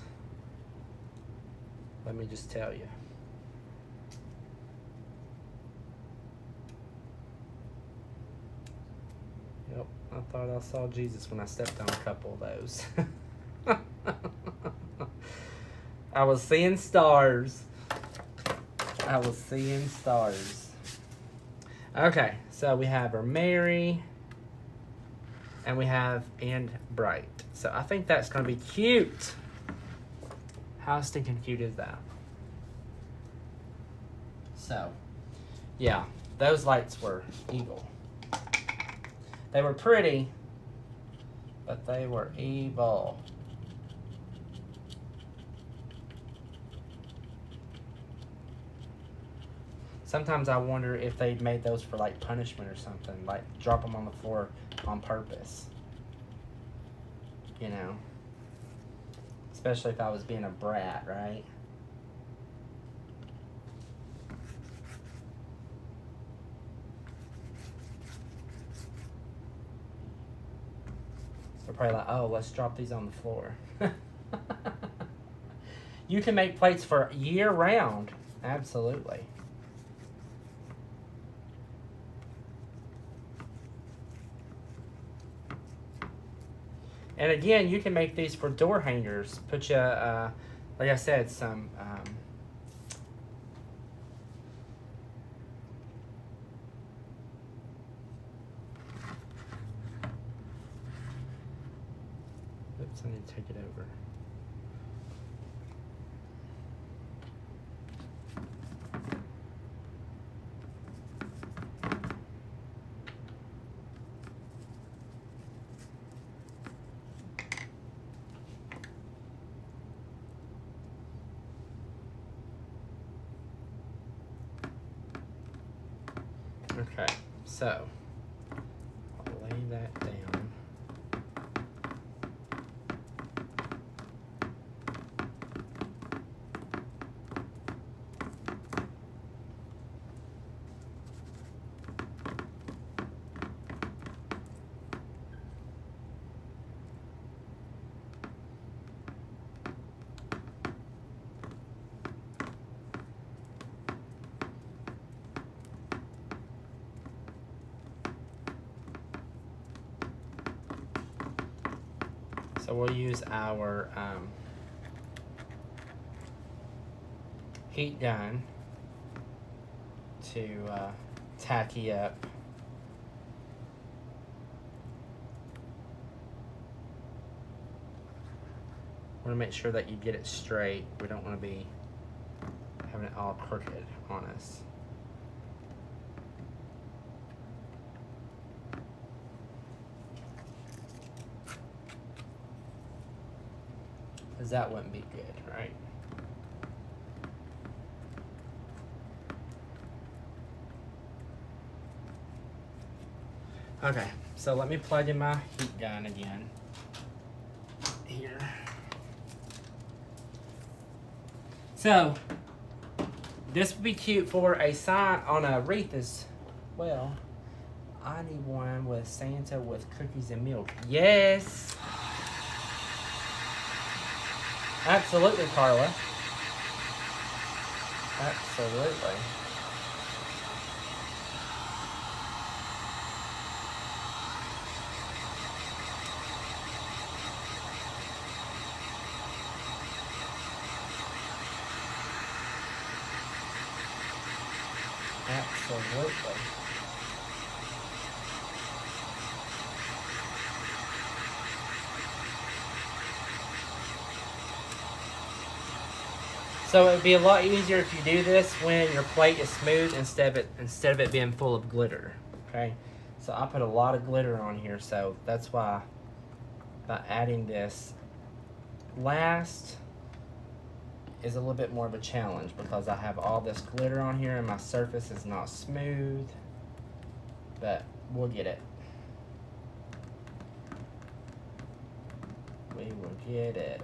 Let me just tell you. Yep, I thought I saw Jesus when I stepped on a couple of those. I was seeing stars. I was seeing stars. Okay, so we have our Mary. And we have and bright. So I think that's going to be cute. How stinking cute is that? So, yeah, those lights were evil. They were pretty, but they were evil. Sometimes I wonder if they made those for like punishment or something, like drop them on the floor on purpose. You know, especially if I was being a brat, right? They're probably like, oh, let's drop these on the floor. You can make plates for year round. Absolutely. And again, you can make these for door hangers. Put you, like I said, some oops, I need to take it over. Okay, so I'll lay that down. So we'll use our heat gun to tacky up. We want to make sure that you get it straight. We don't want to be having it all crooked on us. Because that wouldn't be good, right? Okay, so let me plug in my heat gun again. Here. So, this would be cute for a sign on a wreath as well. I need one with Santa with cookies and milk. Yes! Absolutely, Carla. Absolutely. Absolutely. So it would be a lot easier if you do this when your plate is smooth instead of it being full of glitter. Okay, so I put a lot of glitter on here, so that's why by adding this last is a little bit more of a challenge because I have all this glitter on here and my surface is not smooth, but we'll get it. We will get it.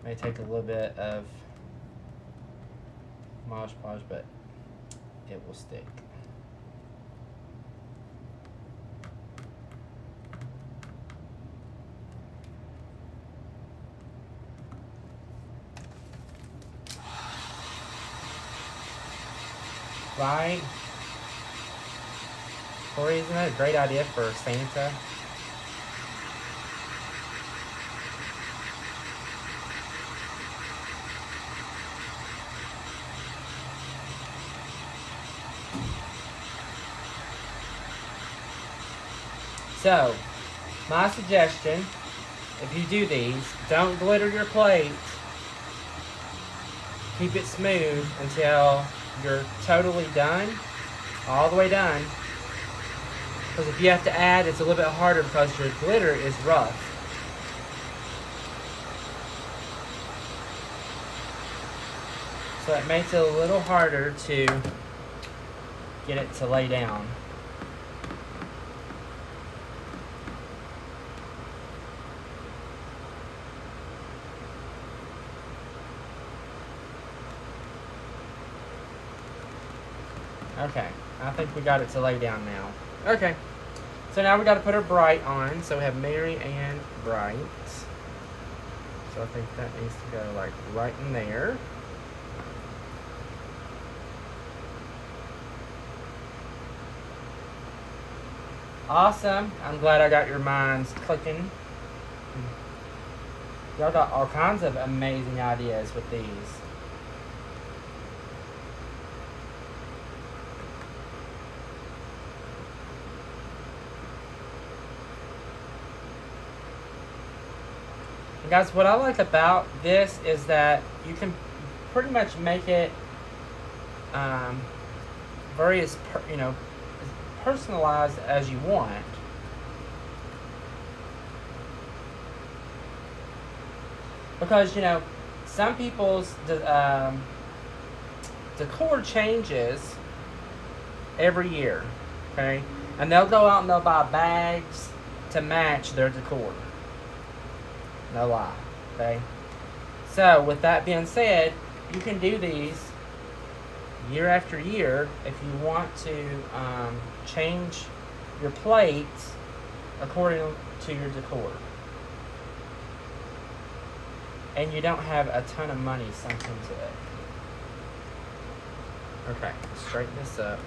May take a little bit of Mod Podge, but it will stick. Right? Corey, isn't that a great idea for Santa? So, my suggestion, if you do these, don't glitter your plate. Keep it smooth until you're totally done, all the way done. Because if you have to add, it's a little bit harder because your glitter is rough. So it makes it a little harder to get it to lay down. Okay, I think we got it to lay down now. Okay, so now we got to put our bright on. So we have Mary and Bright. So I think that needs to go like right in there. Awesome. I'm glad I got your minds clicking. Y'all got all kinds of amazing ideas with these. And guys, what I like about this is that you can pretty much make it very personalized as you want. Because, some people's decor changes every year, okay? And they'll go out and they'll buy bags to match their decor. No lie, okay? So, with that being said, you can do these year after year if you want to change your plates according to your decor. and you don't have a ton of money sunk into it. Okay, let's straighten this up.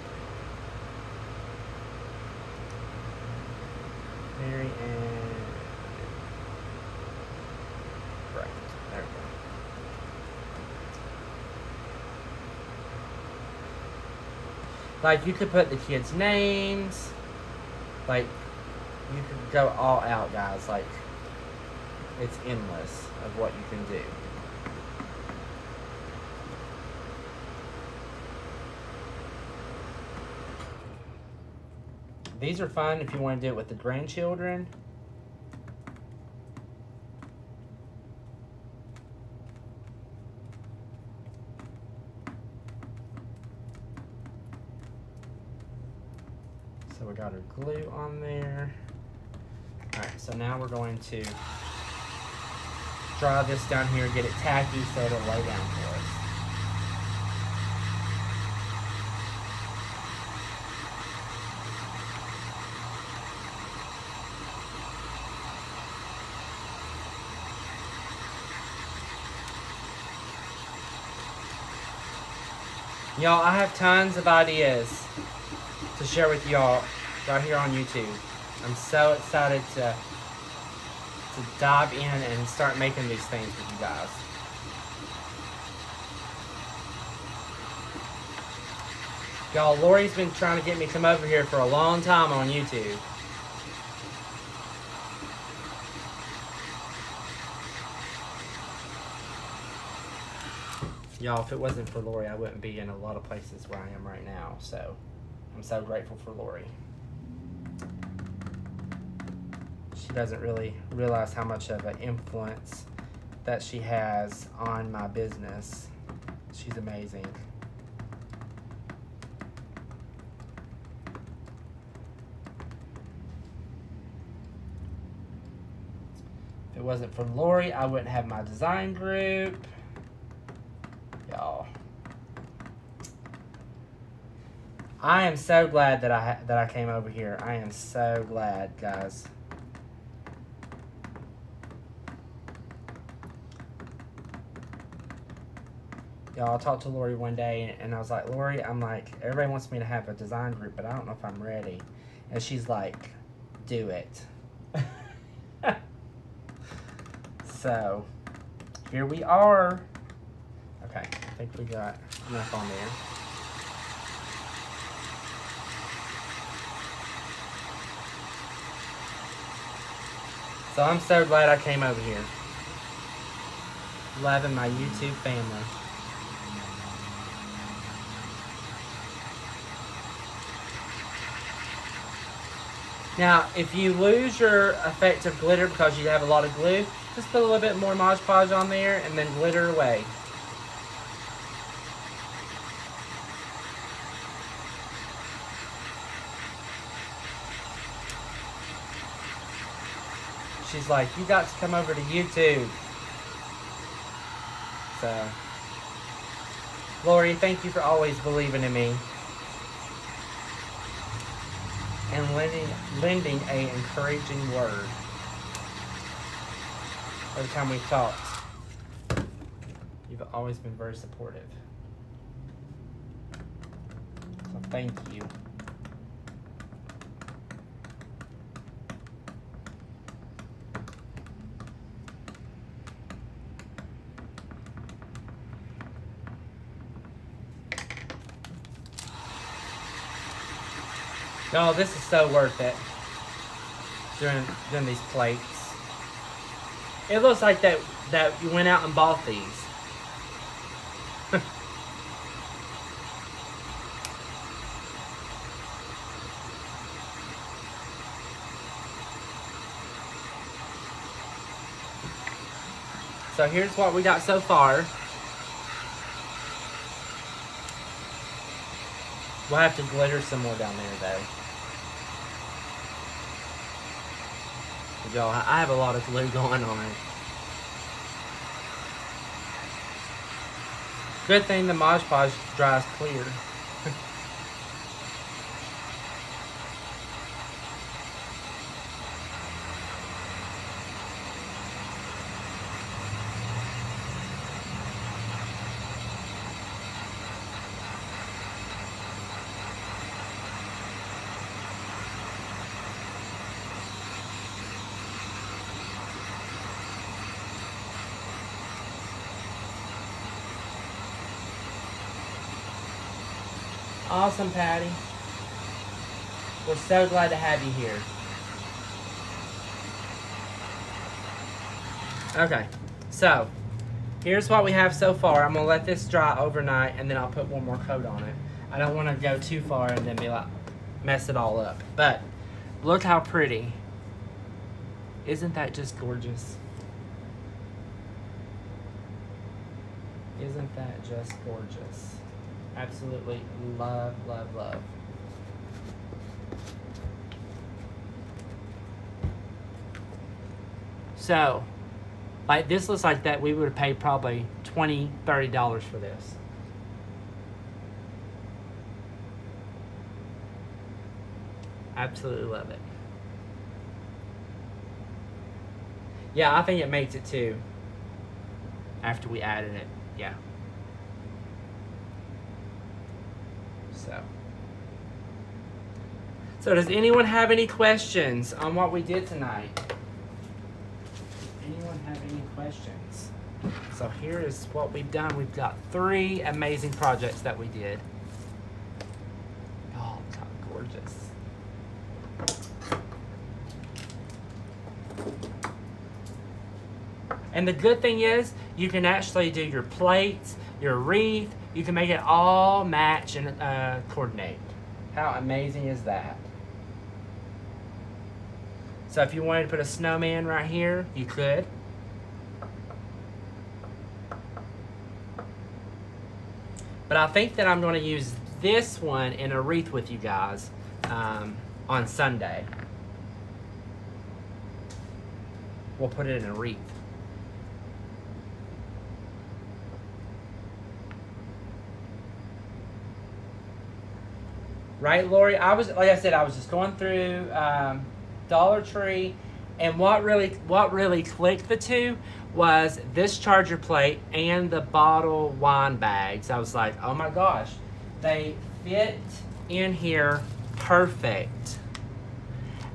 Mary Ann. Right, there we go. Like, you could put the kids' names. Like, you could go all out, guys. Like, it's endless of what you can do. These are fun if you want to do it with the grandchildren. So we got our glue on there. Alright, so now we're going to draw this down here, get it tacky so it'll lay down for us. Y'all, I have tons of ideas to share with y'all right here on YouTube. I'm so excited to dive in and start making these things with you guys. Y'all, Lori's been trying to get me to come over here for a long time on YouTube. Y'all, if it wasn't for Lori, I wouldn't be in a lot of places where I am right now. So, I'm so grateful for Lori. She doesn't really realize how much of an influence that she has on my business. She's amazing. If it wasn't for Lori, I wouldn't have my design group. Y'all, I am so glad that I came over here. I am so glad, guys. Y'all, I talked to Lori one day, and I was like, Lori, I'm like, everybody wants me to have a design group, but I don't know if I'm ready. And she's like, do it. So, here we are. Okay, I think we got enough on there. So I'm so glad I came over here. Loving my YouTube family. Now, if you lose your effective glitter because you have a lot of glue, just put a little bit more Mod Podge on there and then glitter away. She's like, you got to come over to YouTube. So, Lori, thank you for always believing in me. And lending a encouraging word. Every time we've talked, you've always been very supportive. So thank you. No, this is so worth it. Doing these plates. It looks like that you went out and bought these. So here's what we got so far. We'll have to glitter some more down there though. Y'all, I have a lot of glue going on. Good thing the Mod Podge dries clear. Awesome, Patty. We're so glad to have you here. Okay, so here's what we have so far. I'm gonna let this dry overnight and then I'll put one more coat on it. I don't wanna go too far and then be like, mess it all up. But look how pretty. Isn't that just gorgeous? Isn't that just gorgeous? Absolutely love, love, love. So, like this looks like that we would have paid probably $20, $30 for this. Absolutely love it. Yeah, I think it makes it too. After we added it, yeah. So does anyone have any questions on what we did tonight? Anyone have any questions? So here is what we've done. We've got 3 amazing projects that we did. Oh, God, gorgeous. And the good thing is, you can actually do your plates, your wreath, you can make it all match and coordinate. How amazing is that? So if you wanted to put a snowman right here, you could. But I think that I'm going to use this one in a wreath with you guys on Sunday. We'll put it in a wreath. Right, Lori? I was, like I said, I was just going through Dollar Tree, and what really clicked the two was this charger plate and the bottle wine bags. I was like, oh my gosh, they fit in here perfect.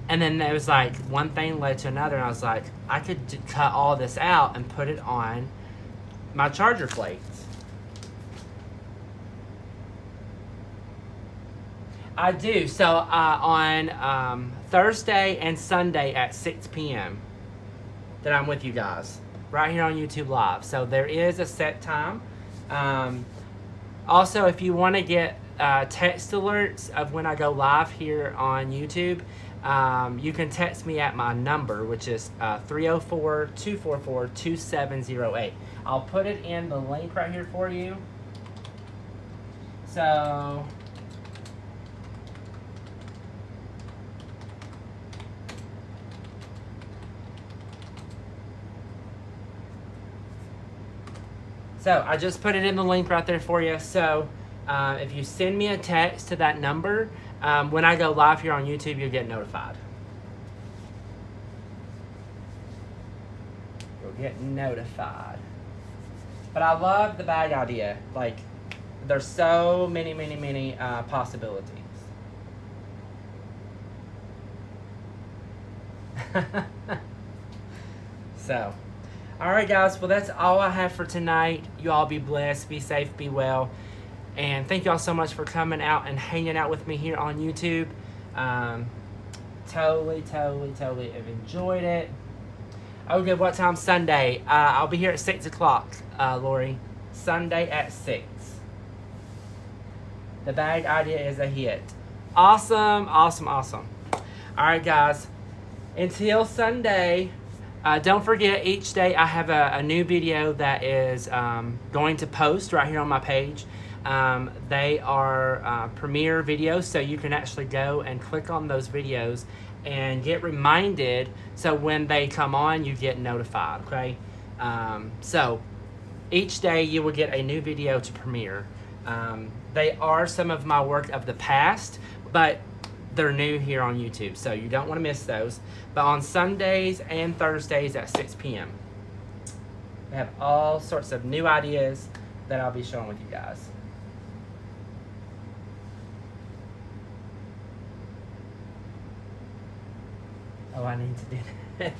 And then it was like one thing led to another, and I was like, I could cut all this out and put it on my charger plates. I do. So on Thursday and Sunday at 6 p.m. that I'm with you guys right here on YouTube Live. So there is a set time. Also, if you want to get text alerts of when I go live here on YouTube, you can text me at my number, which is 304-244-2708. I'll put it in the link right here for you. So I just put it in the link right there for you. So if you send me a text to that number, when I go live here on YouTube, you'll get notified. You'll get notified. But I love the bag idea. Like, there's so many possibilities. So. All right, guys. Well, that's all I have for tonight. You all be blessed, be safe, be well. And thank you all so much for coming out and hanging out with me here on YouTube. Totally have enjoyed it. Okay, what time? Sunday. I'll be here at 6 o'clock, Lori. Sunday at 6. The bag idea is a hit. Awesome. All right, guys. Until Sunday. Don't forget, each day I have a new video that is going to post right here on my page. They are premiere videos, so you can actually go and click on those videos and get reminded, so when they come on, you get notified, okay? So each day you will get a new video to premiere. They are some of my work of the past, but they're new here on YouTube, so you don't want to miss those. But on Sundays and Thursdays at 6 p.m. we have all sorts of new ideas that I'll be showing with you guys. Oh, I need to do that.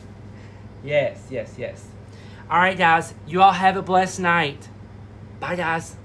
Yes. All right, guys. You all have a blessed night. Bye, guys.